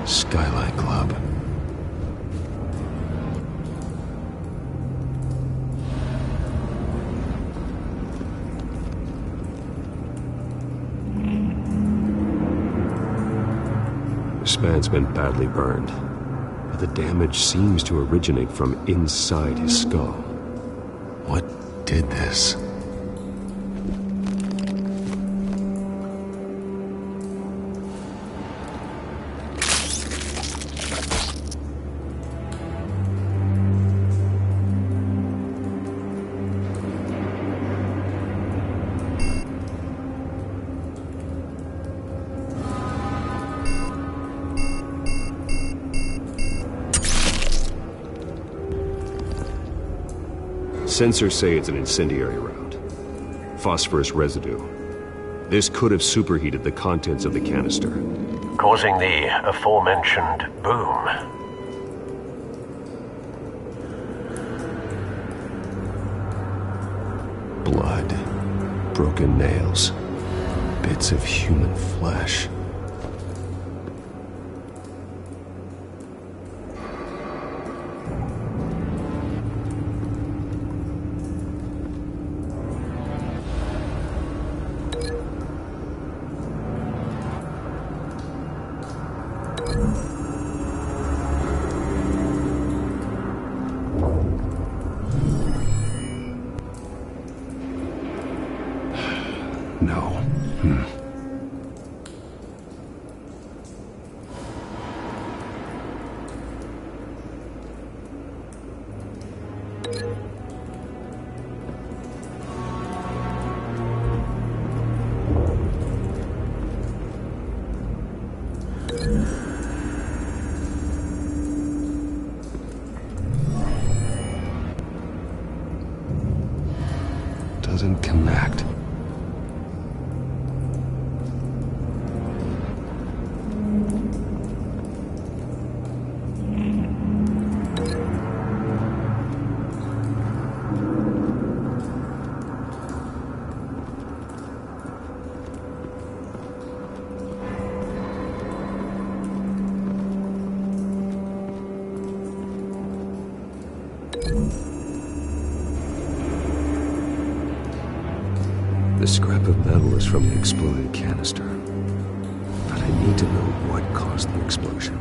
Skylight Club. This man's been badly burned, but the damage seems to originate from inside his skull. What did this? Sensors say it's an incendiary round. Phosphorus residue. This could have superheated the contents of the canister, causing the aforementioned boom. Blood, broken nails, bits of human flesh. No. Doesn't connect. The scrap of metal is from the exploded canister. But I need to know what caused the explosion.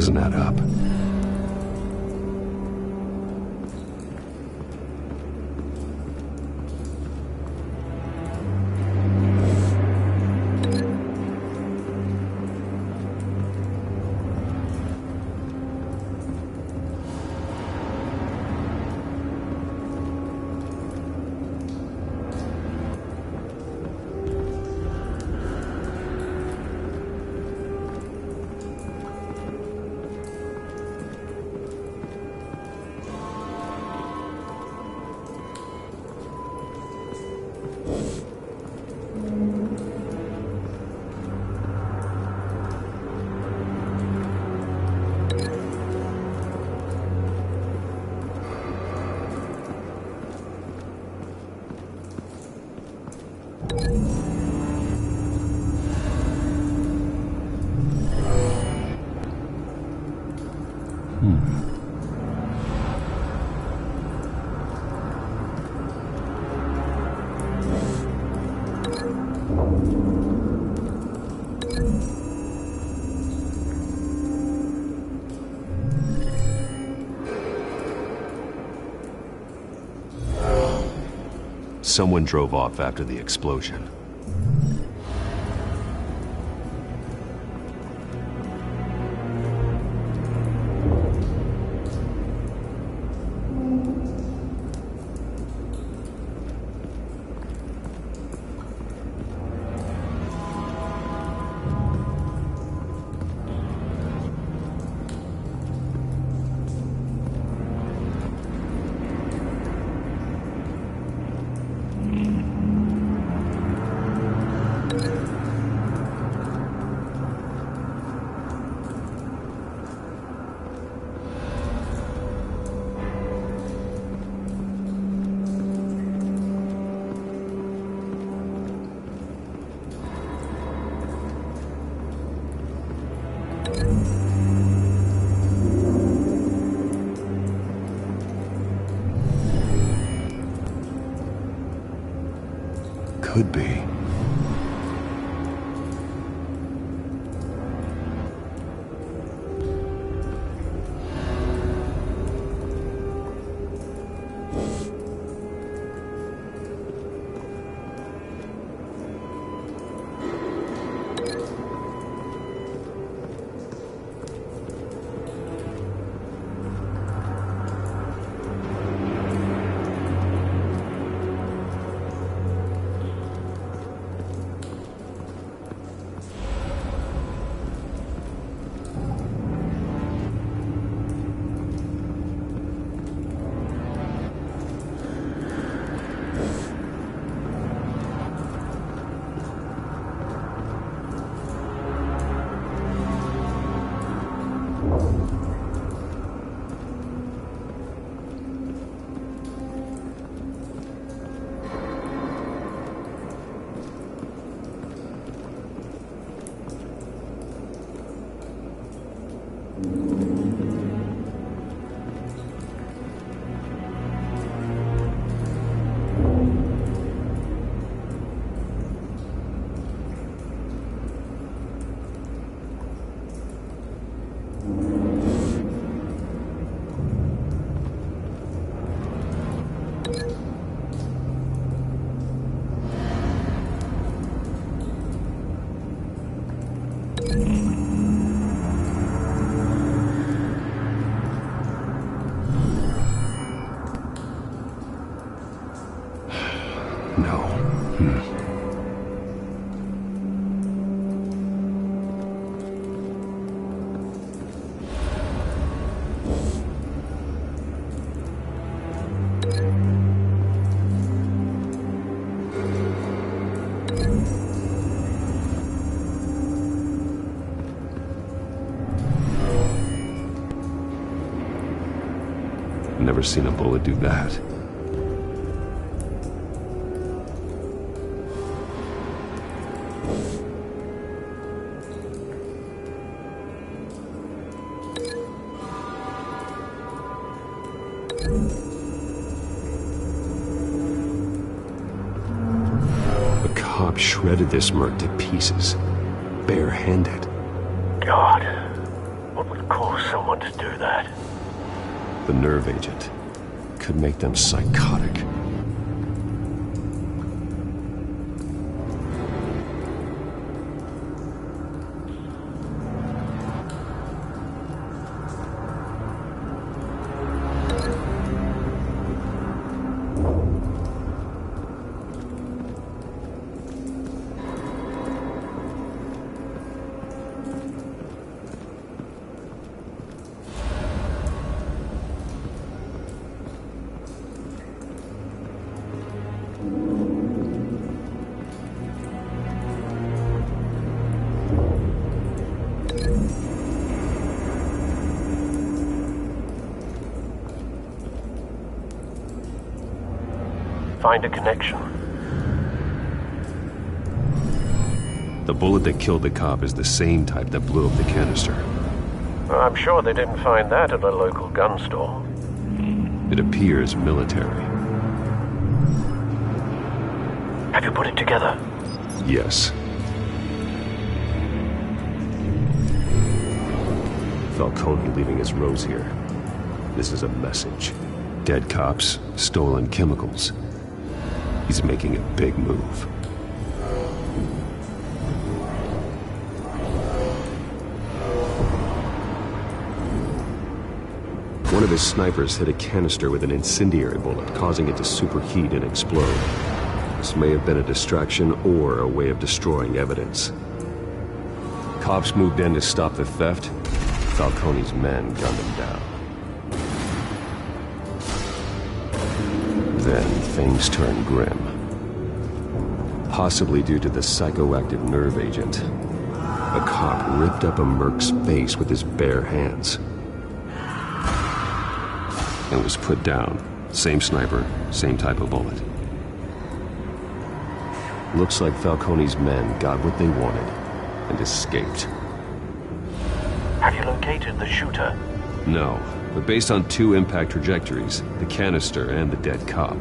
doesn't add up. Someone drove off after the explosion. Could be. Never seen a bullet do that. The cop shredded this merc to pieces, barehanded. God, what would cause that? The nerve agent could make them psychotic. Find a connection. The bullet that killed the cop is the same type that blew up the canister. I'm sure they didn't find that at a local gun store. It appears military. Have you put it together? Yes. Falcone leaving his rose here. This is a message. Dead cops, stolen chemicals. He's making a big move. One of his snipers hit a canister with an incendiary bullet, causing it to superheat and explode. This may have been a distraction or a way of destroying evidence. Cops moved in to stop the theft. Falcone's men gunned him down. Then things turned grim. Possibly due to the psychoactive nerve agent. A cop ripped up a merc's face with his bare hands. And was put down. Same sniper, same type of bullet. Looks like Falcone's men got what they wanted and escaped. Have you located the shooter? No, but based on two impact trajectories, the canister and the dead cop,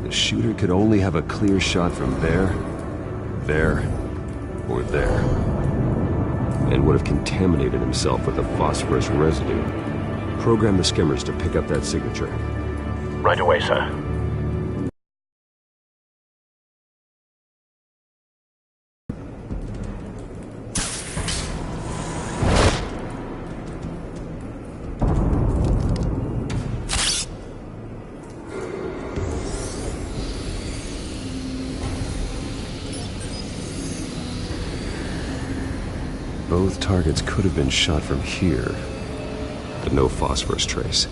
the shooter could only have a clear shot from there, or there, and would have contaminated himself with the phosphorus residue. Program the skimmers to pick up that signature. Right away, sir. Both targets could have been shot from here, but no phosphorus trace.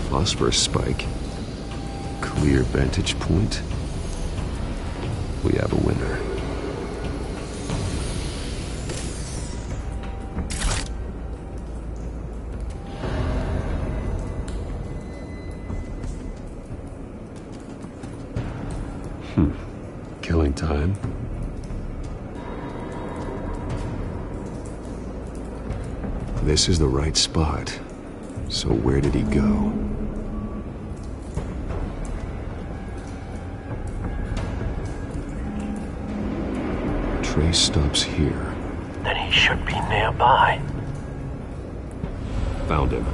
Phosphorus spike. Clear vantage point. We have a winner. Killing time. This is the right spot. So where did he go? Trace stops here. Then he should be nearby. Found him.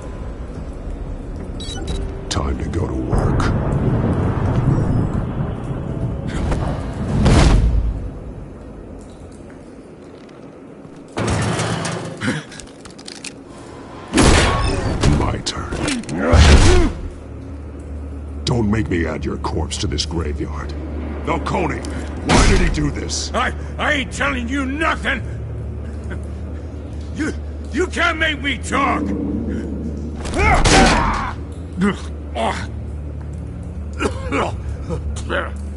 Time to go to work. My turn. Don't make me add your corpse to this graveyard. Falcone, why did he do this? I ain't telling you nothing! You can't make me talk!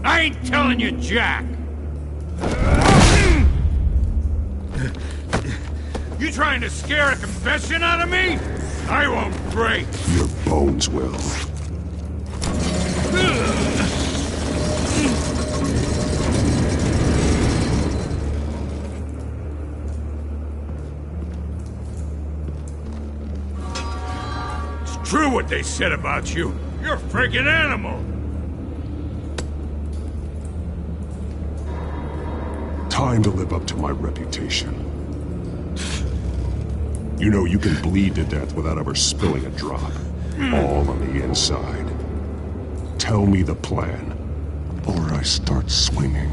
I ain't telling you jack! You trying to scare a confession out of me? I won't break! Your bones will. what they said about you. You're a freaking animal. Time to live up to my reputation. You know, you can bleed to death without ever spilling a drop. All on the inside. Tell me the plan, or I start swinging.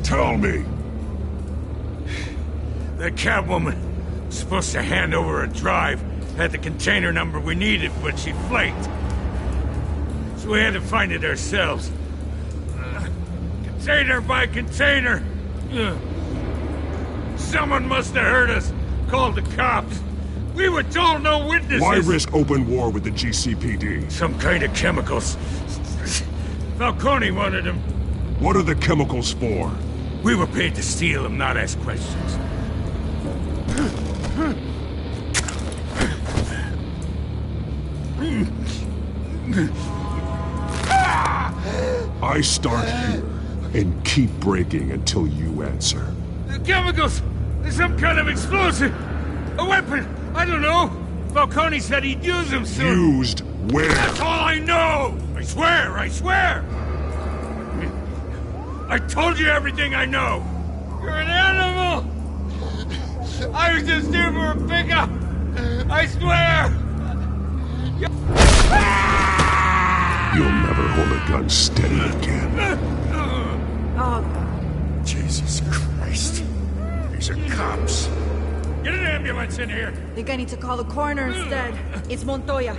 Tell me! The Catwoman was supposed to hand over a drive, had the container number we needed, but she flaked. So we had to find it ourselves. Container by container. Someone must have heard us, called the cops. We were told no witnesses. Why risk open war with the GCPD? Some kind of chemicals. Falcone wanted them. What are the chemicals for? We were paid to steal them, not ask questions. I start here and keep breaking until you answer. The chemicals! There's some kind of explosive! A weapon! I don't know! Falcone said he'd use them soon! Used where? That's all I know! I swear! I swear! I told you everything I know! You're an animal! I was just here for a pickup! I swear! You'll never hold a gun steady again. Oh, Jesus Christ. These are cops. Get an ambulance in here! I think I need to call the coroner instead. It's Montoya.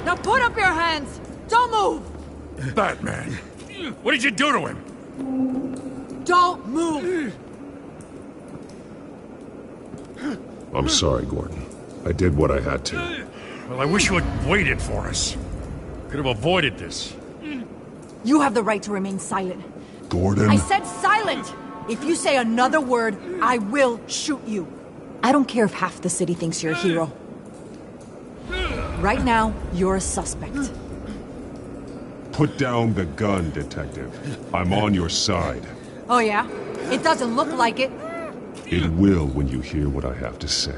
Now put up your hands! Don't move! Batman, what did you do to him? Don't move! I'm sorry, Gordon. I did what I had to. Well, I wish you had waited for us. Could have avoided this. You have the right to remain silent. Gordon? I said silent! If you say another word, I will shoot you. I don't care if half the city thinks you're a hero. Right now, you're a suspect. Put down the gun, Detective. I'm on your side. Oh yeah? It doesn't look like it. It will when you hear what I have to say.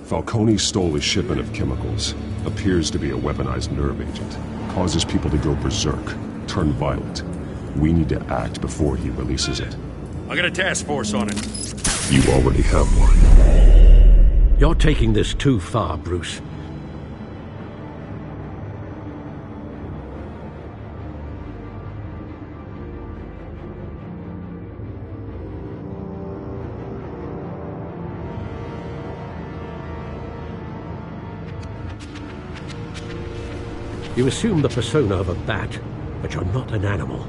Falcone stole a shipment of chemicals. Appears to be a weaponized nerve agent. Causes people to go berserk, turn violent. We need to act before he releases it. I got a task force on it. You already have one. You're taking this too far, Bruce. You assume the persona of a bat, but you're not an animal.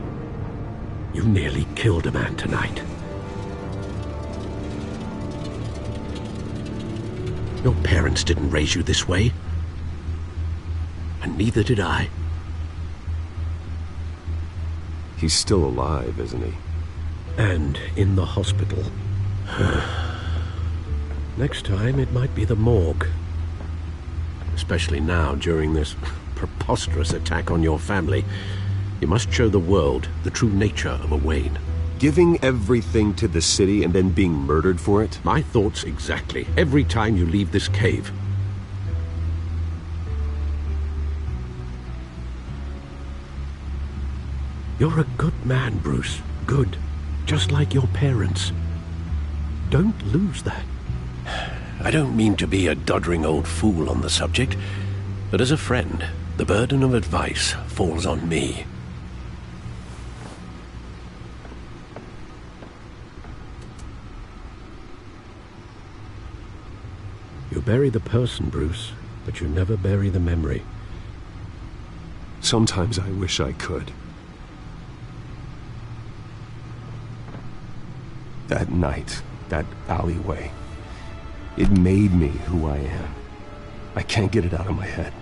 You nearly killed a man tonight. Your parents didn't raise you this way. And neither did I. He's still alive, isn't he? And in the hospital. Next time, it might be the morgue. Especially now, during this preposterous attack on your family. You must show the world the true nature of a Wayne. Giving everything to the city and then being murdered for it? My thoughts exactly. Every time you leave this cave. You're a good man, Bruce. Good. Just like your parents. Don't lose that. I don't mean to be a doddering old fool on the subject, but as a friend, the burden of advice falls on me. You bury the person, Bruce, but you never bury the memory. Sometimes I wish I could. That night, that alleyway, it made me who I am. I can't get it out of my head.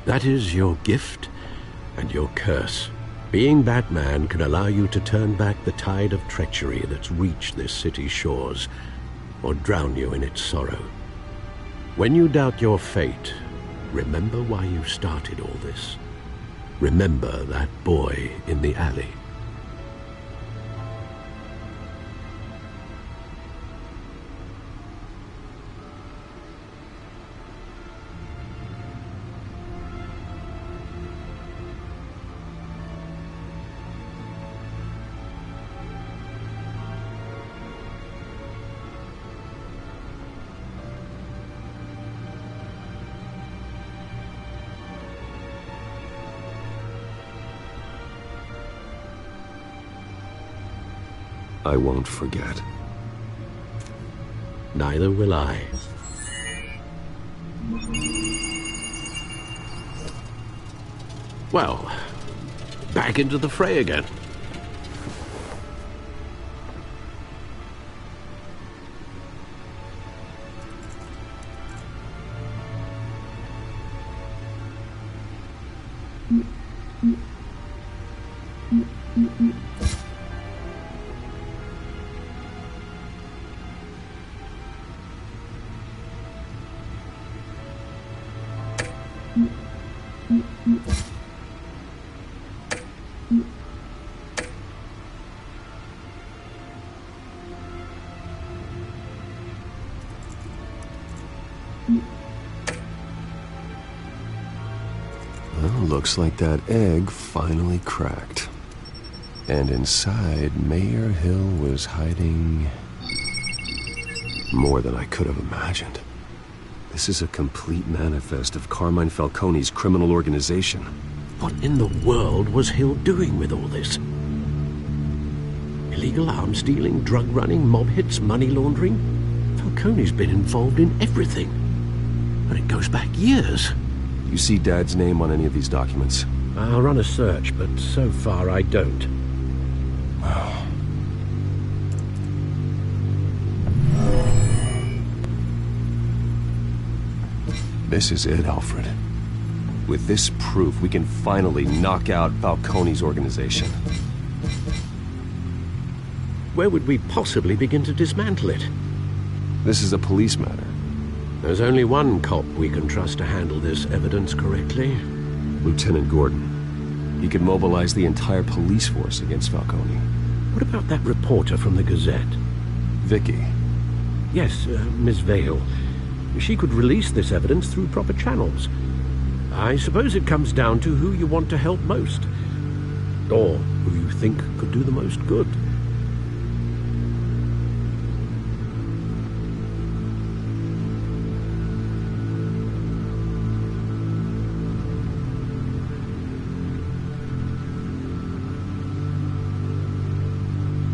That is your gift and your curse. Being Batman can allow you to turn back the tide of treachery that's reached this city's shores, or drown you in its sorrow. When you doubt your fate, remember why you started all this. Remember that boy in the alley. I won't forget. Neither will I. Well, back into the fray again. Well, looks like that egg finally cracked. And inside, Mayor Hill was hiding more than I could have imagined. This is a complete manifest of Carmine Falcone's criminal organization. What in the world was Hill doing with all this? Illegal arms dealing, drug running, mob hits, money laundering? Falcone's been involved in everything. And it goes back years. You see Dad's name on any of these documents? I'll run a search, but so far I don't. This is it, Alfred. With this proof, we can finally knock out Falcone's organization. Where would we possibly begin to dismantle it? This is a police matter. There's only one cop we can trust to handle this evidence correctly. Lieutenant Gordon. He could mobilize the entire police force against Falcone. What about that reporter from the Gazette? Vicky. Yes, Miss Vale. She could release this evidence through proper channels. I suppose it comes down to who you want to help most. Or who you think could do the most good.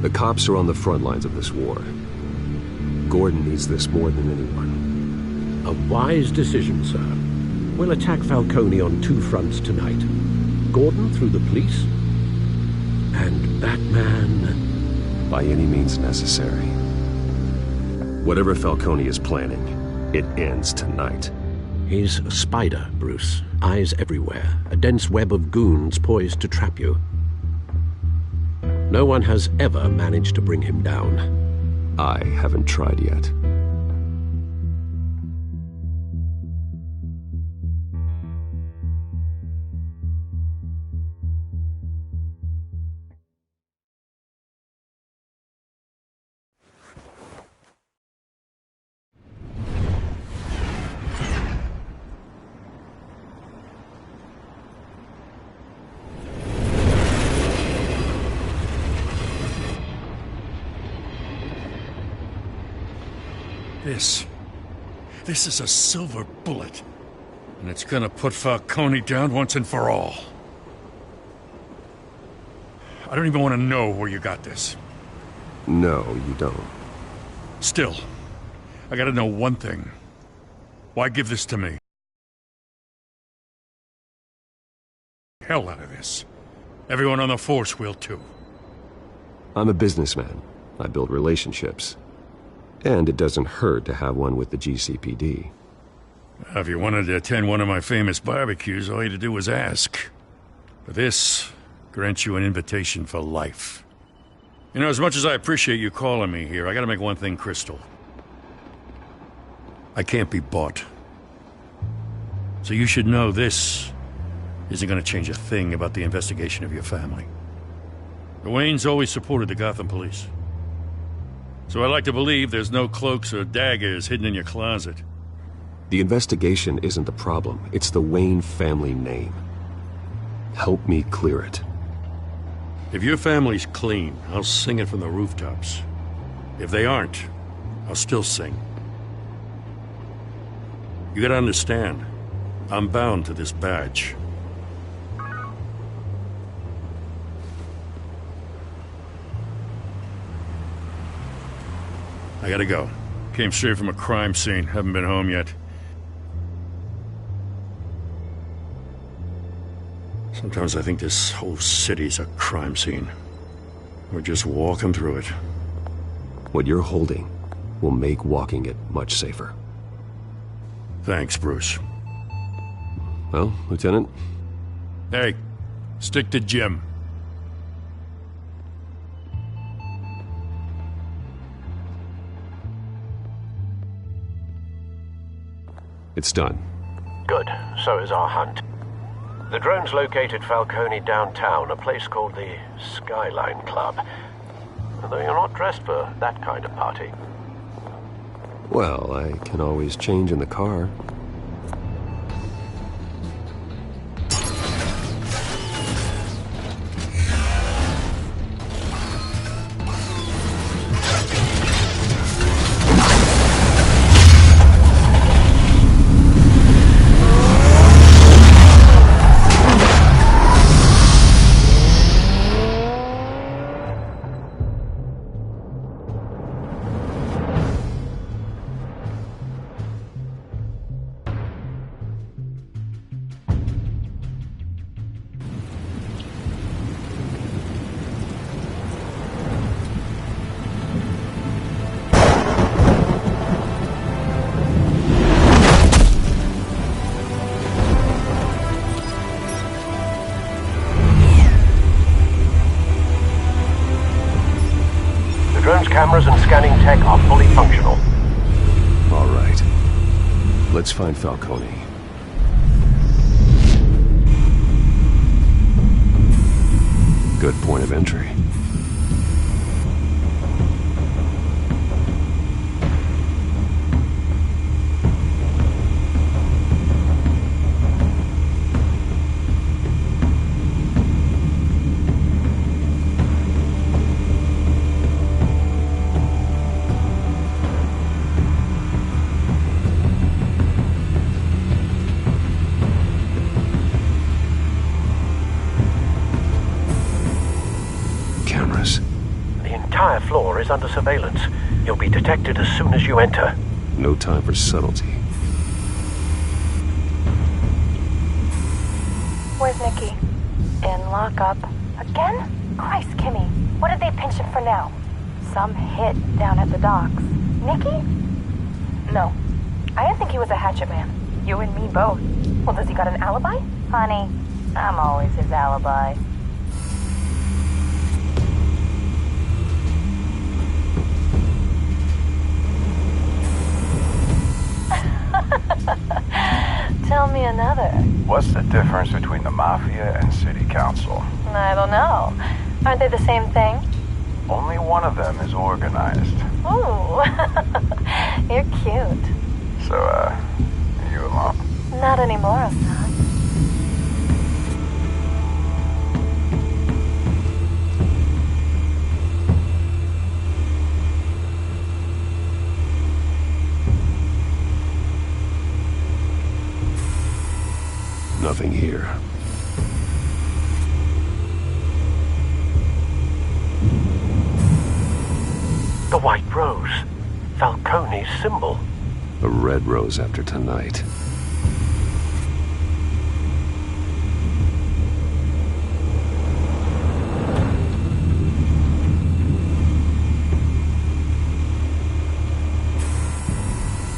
The cops are on the front lines of this war. Gordon needs this more than anyone. A wise decision, sir. We'll attack Falcone on two fronts tonight. Gordon through the police, and Batman... by any means necessary. Whatever Falcone is planning, it ends tonight. He's a spider, Bruce. Eyes everywhere. A dense web of goons poised to trap you. No one has ever managed to bring him down. I haven't tried yet. This is a silver bullet. And it's gonna put Falcone down once and for all. I don't even want to know where you got this. No, you don't. Still, I gotta know one thing. Why give this to me? Hell out of this. Everyone on the force will too. I'm a businessman. I build relationships. And it doesn't hurt to have one with the GCPD. If you wanted to attend one of my famous barbecues, all you had to do was ask. But this grants you an invitation for life. You know, as much as I appreciate you calling me here, I gotta make one thing crystal. I can't be bought. So you should know this isn't going to change a thing about the investigation of your family. The Waynes always supported the Gotham police. So I like to believe there's no cloaks or daggers hidden in your closet. The investigation isn't the problem. It's the Wayne family name. Help me clear it. If your family's clean, I'll sing it from the rooftops. If they aren't, I'll still sing. You gotta understand, I'm bound to this badge. I gotta go. Came straight from a crime scene. Haven't been home yet. Sometimes I think this whole city's a crime scene. We're just walking through it. What you're holding will make walking it much safer. Thanks, Bruce. Well, Lieutenant? Hey, stick to Jim. It's done. Good. So is our hunt. The drone's located Falcone downtown, a place called the Skyline Club. Although you're not dressed for that kind of party. Well, I can always change in the car. Cameras and scanning tech are fully functional. All right. Let's find Falcone. Good point of entry. Floor is under surveillance. You'll be detected as soon as you enter. No time for subtlety. Where's Nicky? In lockup. Again? Christ, Kimmy. What did they pinch him for now? Some hit down at the docks. Nicky? No. I didn't think he was a hatchet man. You and me both. Well, does he got an alibi? Honey, I'm always his alibi. Tell me another. What's the difference between the Mafia and City Council? I don't know. Aren't they the same thing? Only one of them is organized. Ooh. You're cute. So, you a mom? Not anymore, I'm not. Nothing here. The white rose. Falcone's symbol. A red rose after tonight.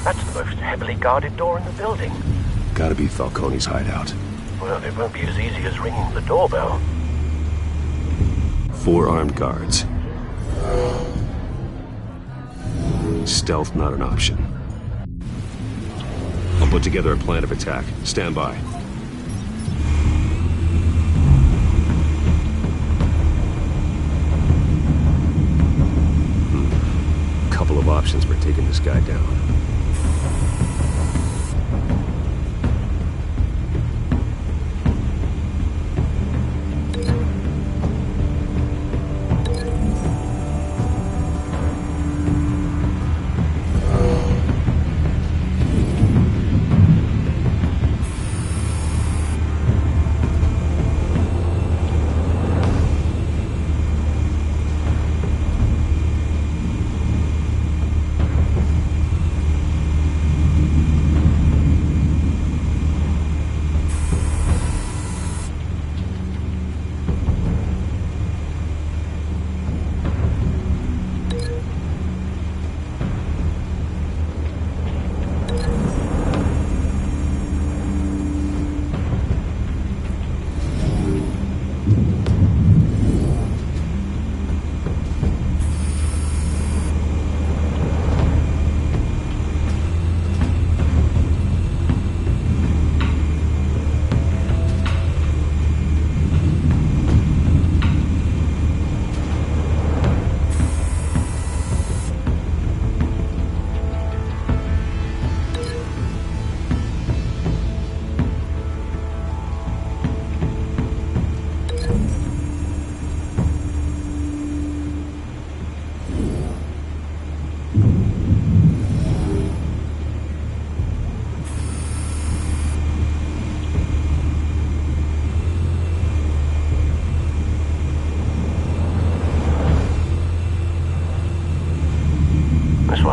That's the most heavily guarded door in the building. Gotta be Falcone's hideout. Well, it won't be as easy as ringing the doorbell. 4 armed guards. Stealth not an option. I'll put together a plan of attack. Stand by. couple of options for taking this guy down.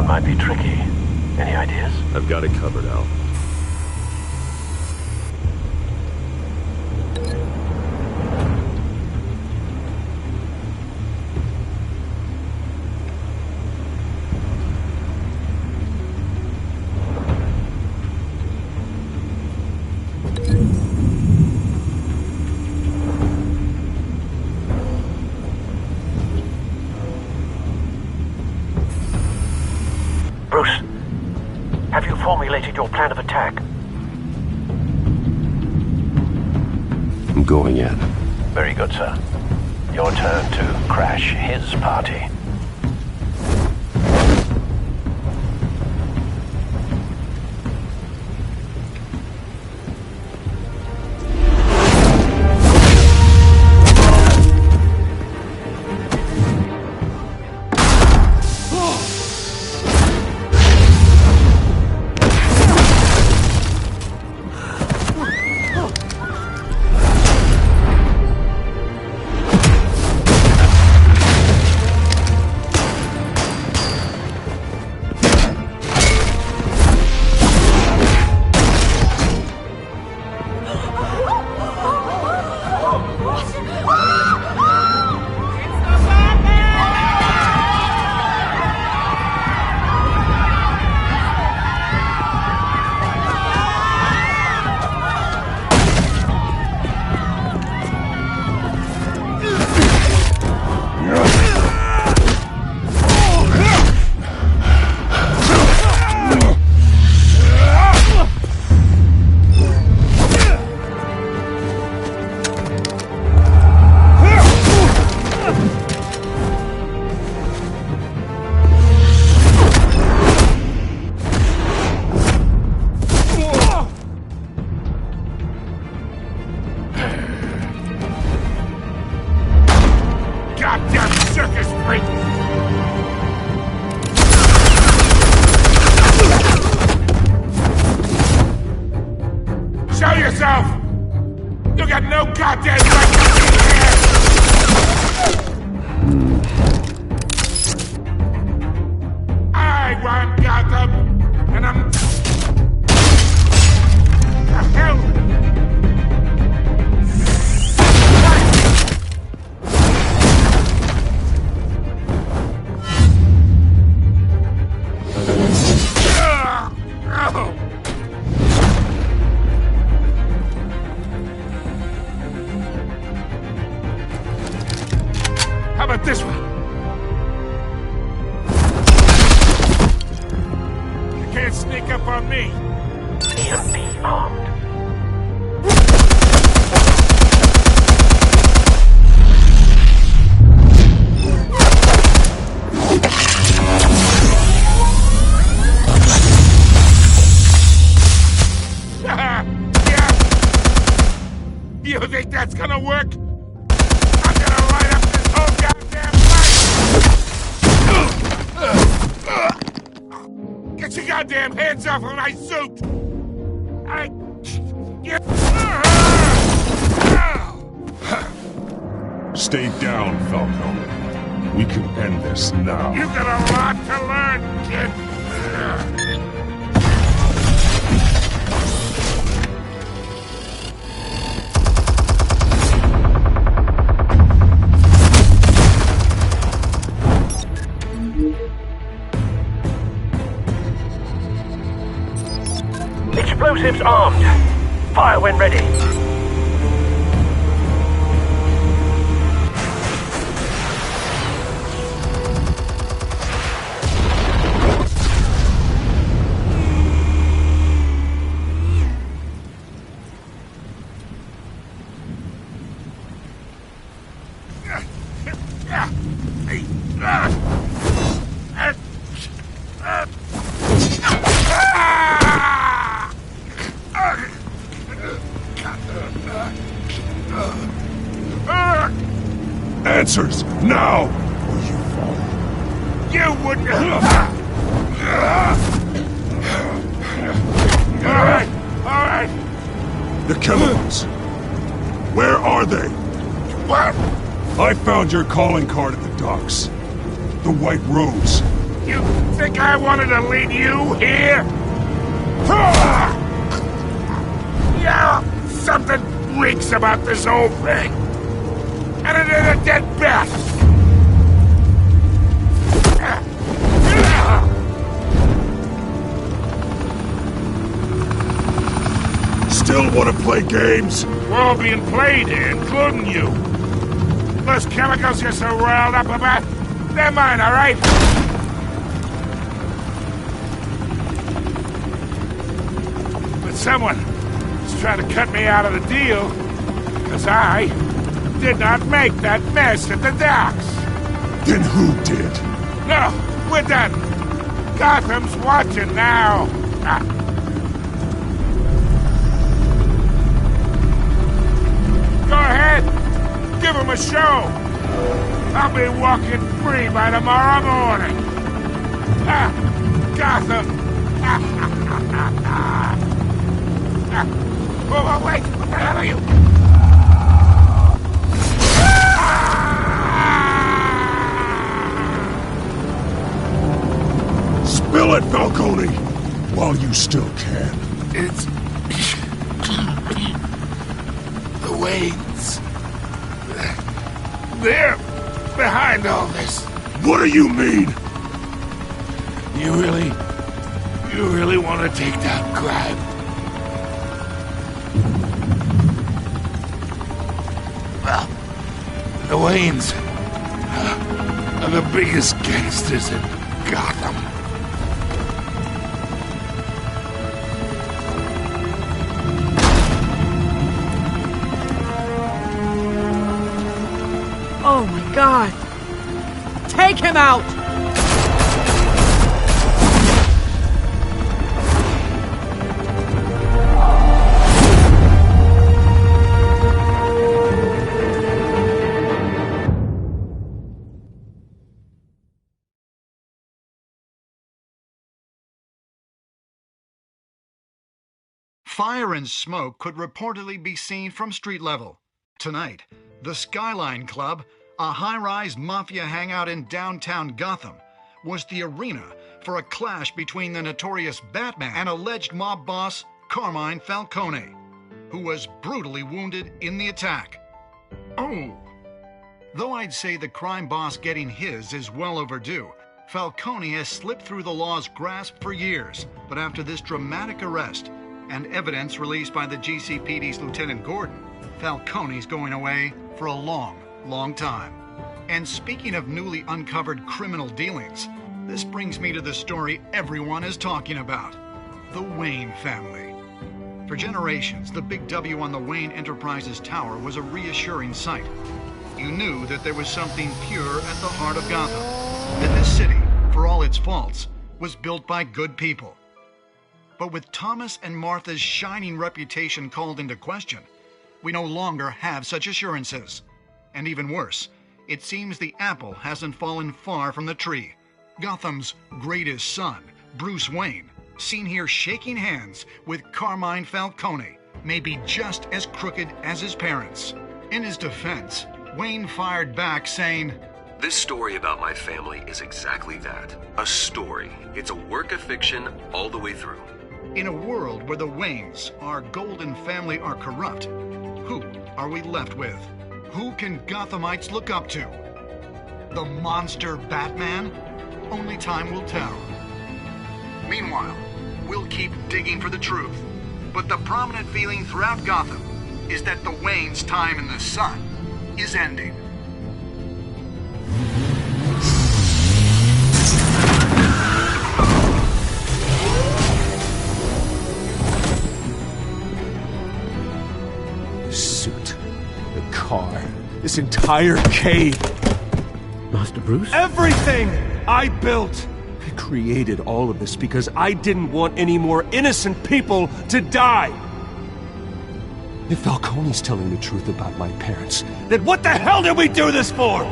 Might be tricky. Any ideas? I've got it covered, Al. Bruce, have you formulated your plan of attack? I'm going in. Very good, sir. Your turn to crash his party. Show yourself! You got no goddamn right to be here! I run Gotham, and I'm... The hell? How about this one? You can't sneak up on me. EMP armed. gonna work? I'm gonna light up this whole goddamn place! Get your goddamn hands off of my suit! Stay down, Falcone. We can end this now. You got a lot to learn, kid. Explosives armed. Fire when ready. Answers, now! Or you fall. You wouldn't... Alright. The chemicals. Where are they? What? I found your calling card at the docks. The White Rose. You think I wanted to lead you here? Yeah, something reeks about this whole thing. And it is a dead bat! Still want to play games? We're all being played here, including you. Those chemicals you're so riled up about, they're mine, all right? But someone is trying to cut me out of the deal, because I did not make that mess at the docks. Then who did? No, we're done. Gotham's watching now. Go ahead. Give him a show. I'll be walking free by tomorrow morning. Gotham. Oh, wait. What the hell are you? Spill it, Falcone, while you still can. It's... the Waynes. They're behind all this. What do you mean? You really want to take down crime? Well, the Waynes are the biggest gangsters in Gotham. Oh my God! Take him out! Fire and smoke could reportedly be seen from street level. Tonight, the Skyline Club, a high-rise mafia hangout in downtown Gotham, was the arena for a clash between the notorious Batman and alleged mob boss Carmine Falcone, who was brutally wounded in the attack. Oh! Though I'd say the crime boss getting his is well overdue, Falcone has slipped through the law's grasp for years, but after this dramatic arrest and evidence released by the GCPD's Lieutenant Gordon, Falcone's going away for a long time. And speaking of newly uncovered criminal dealings, this brings me to the story everyone is talking about: the Wayne family. For generations, the big W on the Wayne Enterprises Tower was a reassuring sight. You knew that there was something pure at the heart of Gotham, that this city, for all its faults, was built by good people. But with Thomas and Martha's shining reputation called into question, We no longer have such assurances. And even worse, it seems the apple hasn't fallen far from the tree. Gotham's greatest son, Bruce Wayne, seen here shaking hands with Carmine Falcone, may be just as crooked as his parents. In his defense, Wayne fired back saying, "This story about my family is exactly that. A story. It's a work of fiction all the way through." In a world where the Waynes, our golden family, are corrupt, who are we left with? Who can Gothamites look up to? The monster Batman? Only time will tell. Meanwhile, we'll keep digging for the truth. But the prominent feeling throughout Gotham is that the Waynes' time in the sun is ending. The suit, the car, this entire cave. Master Bruce? Everything I built! I created all of this because I didn't want any more innocent people to die! If Falcone's telling the truth about my parents, then what the hell did we do this for?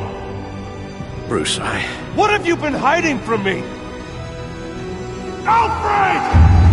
Bruce, What have you been hiding from me? Alfred!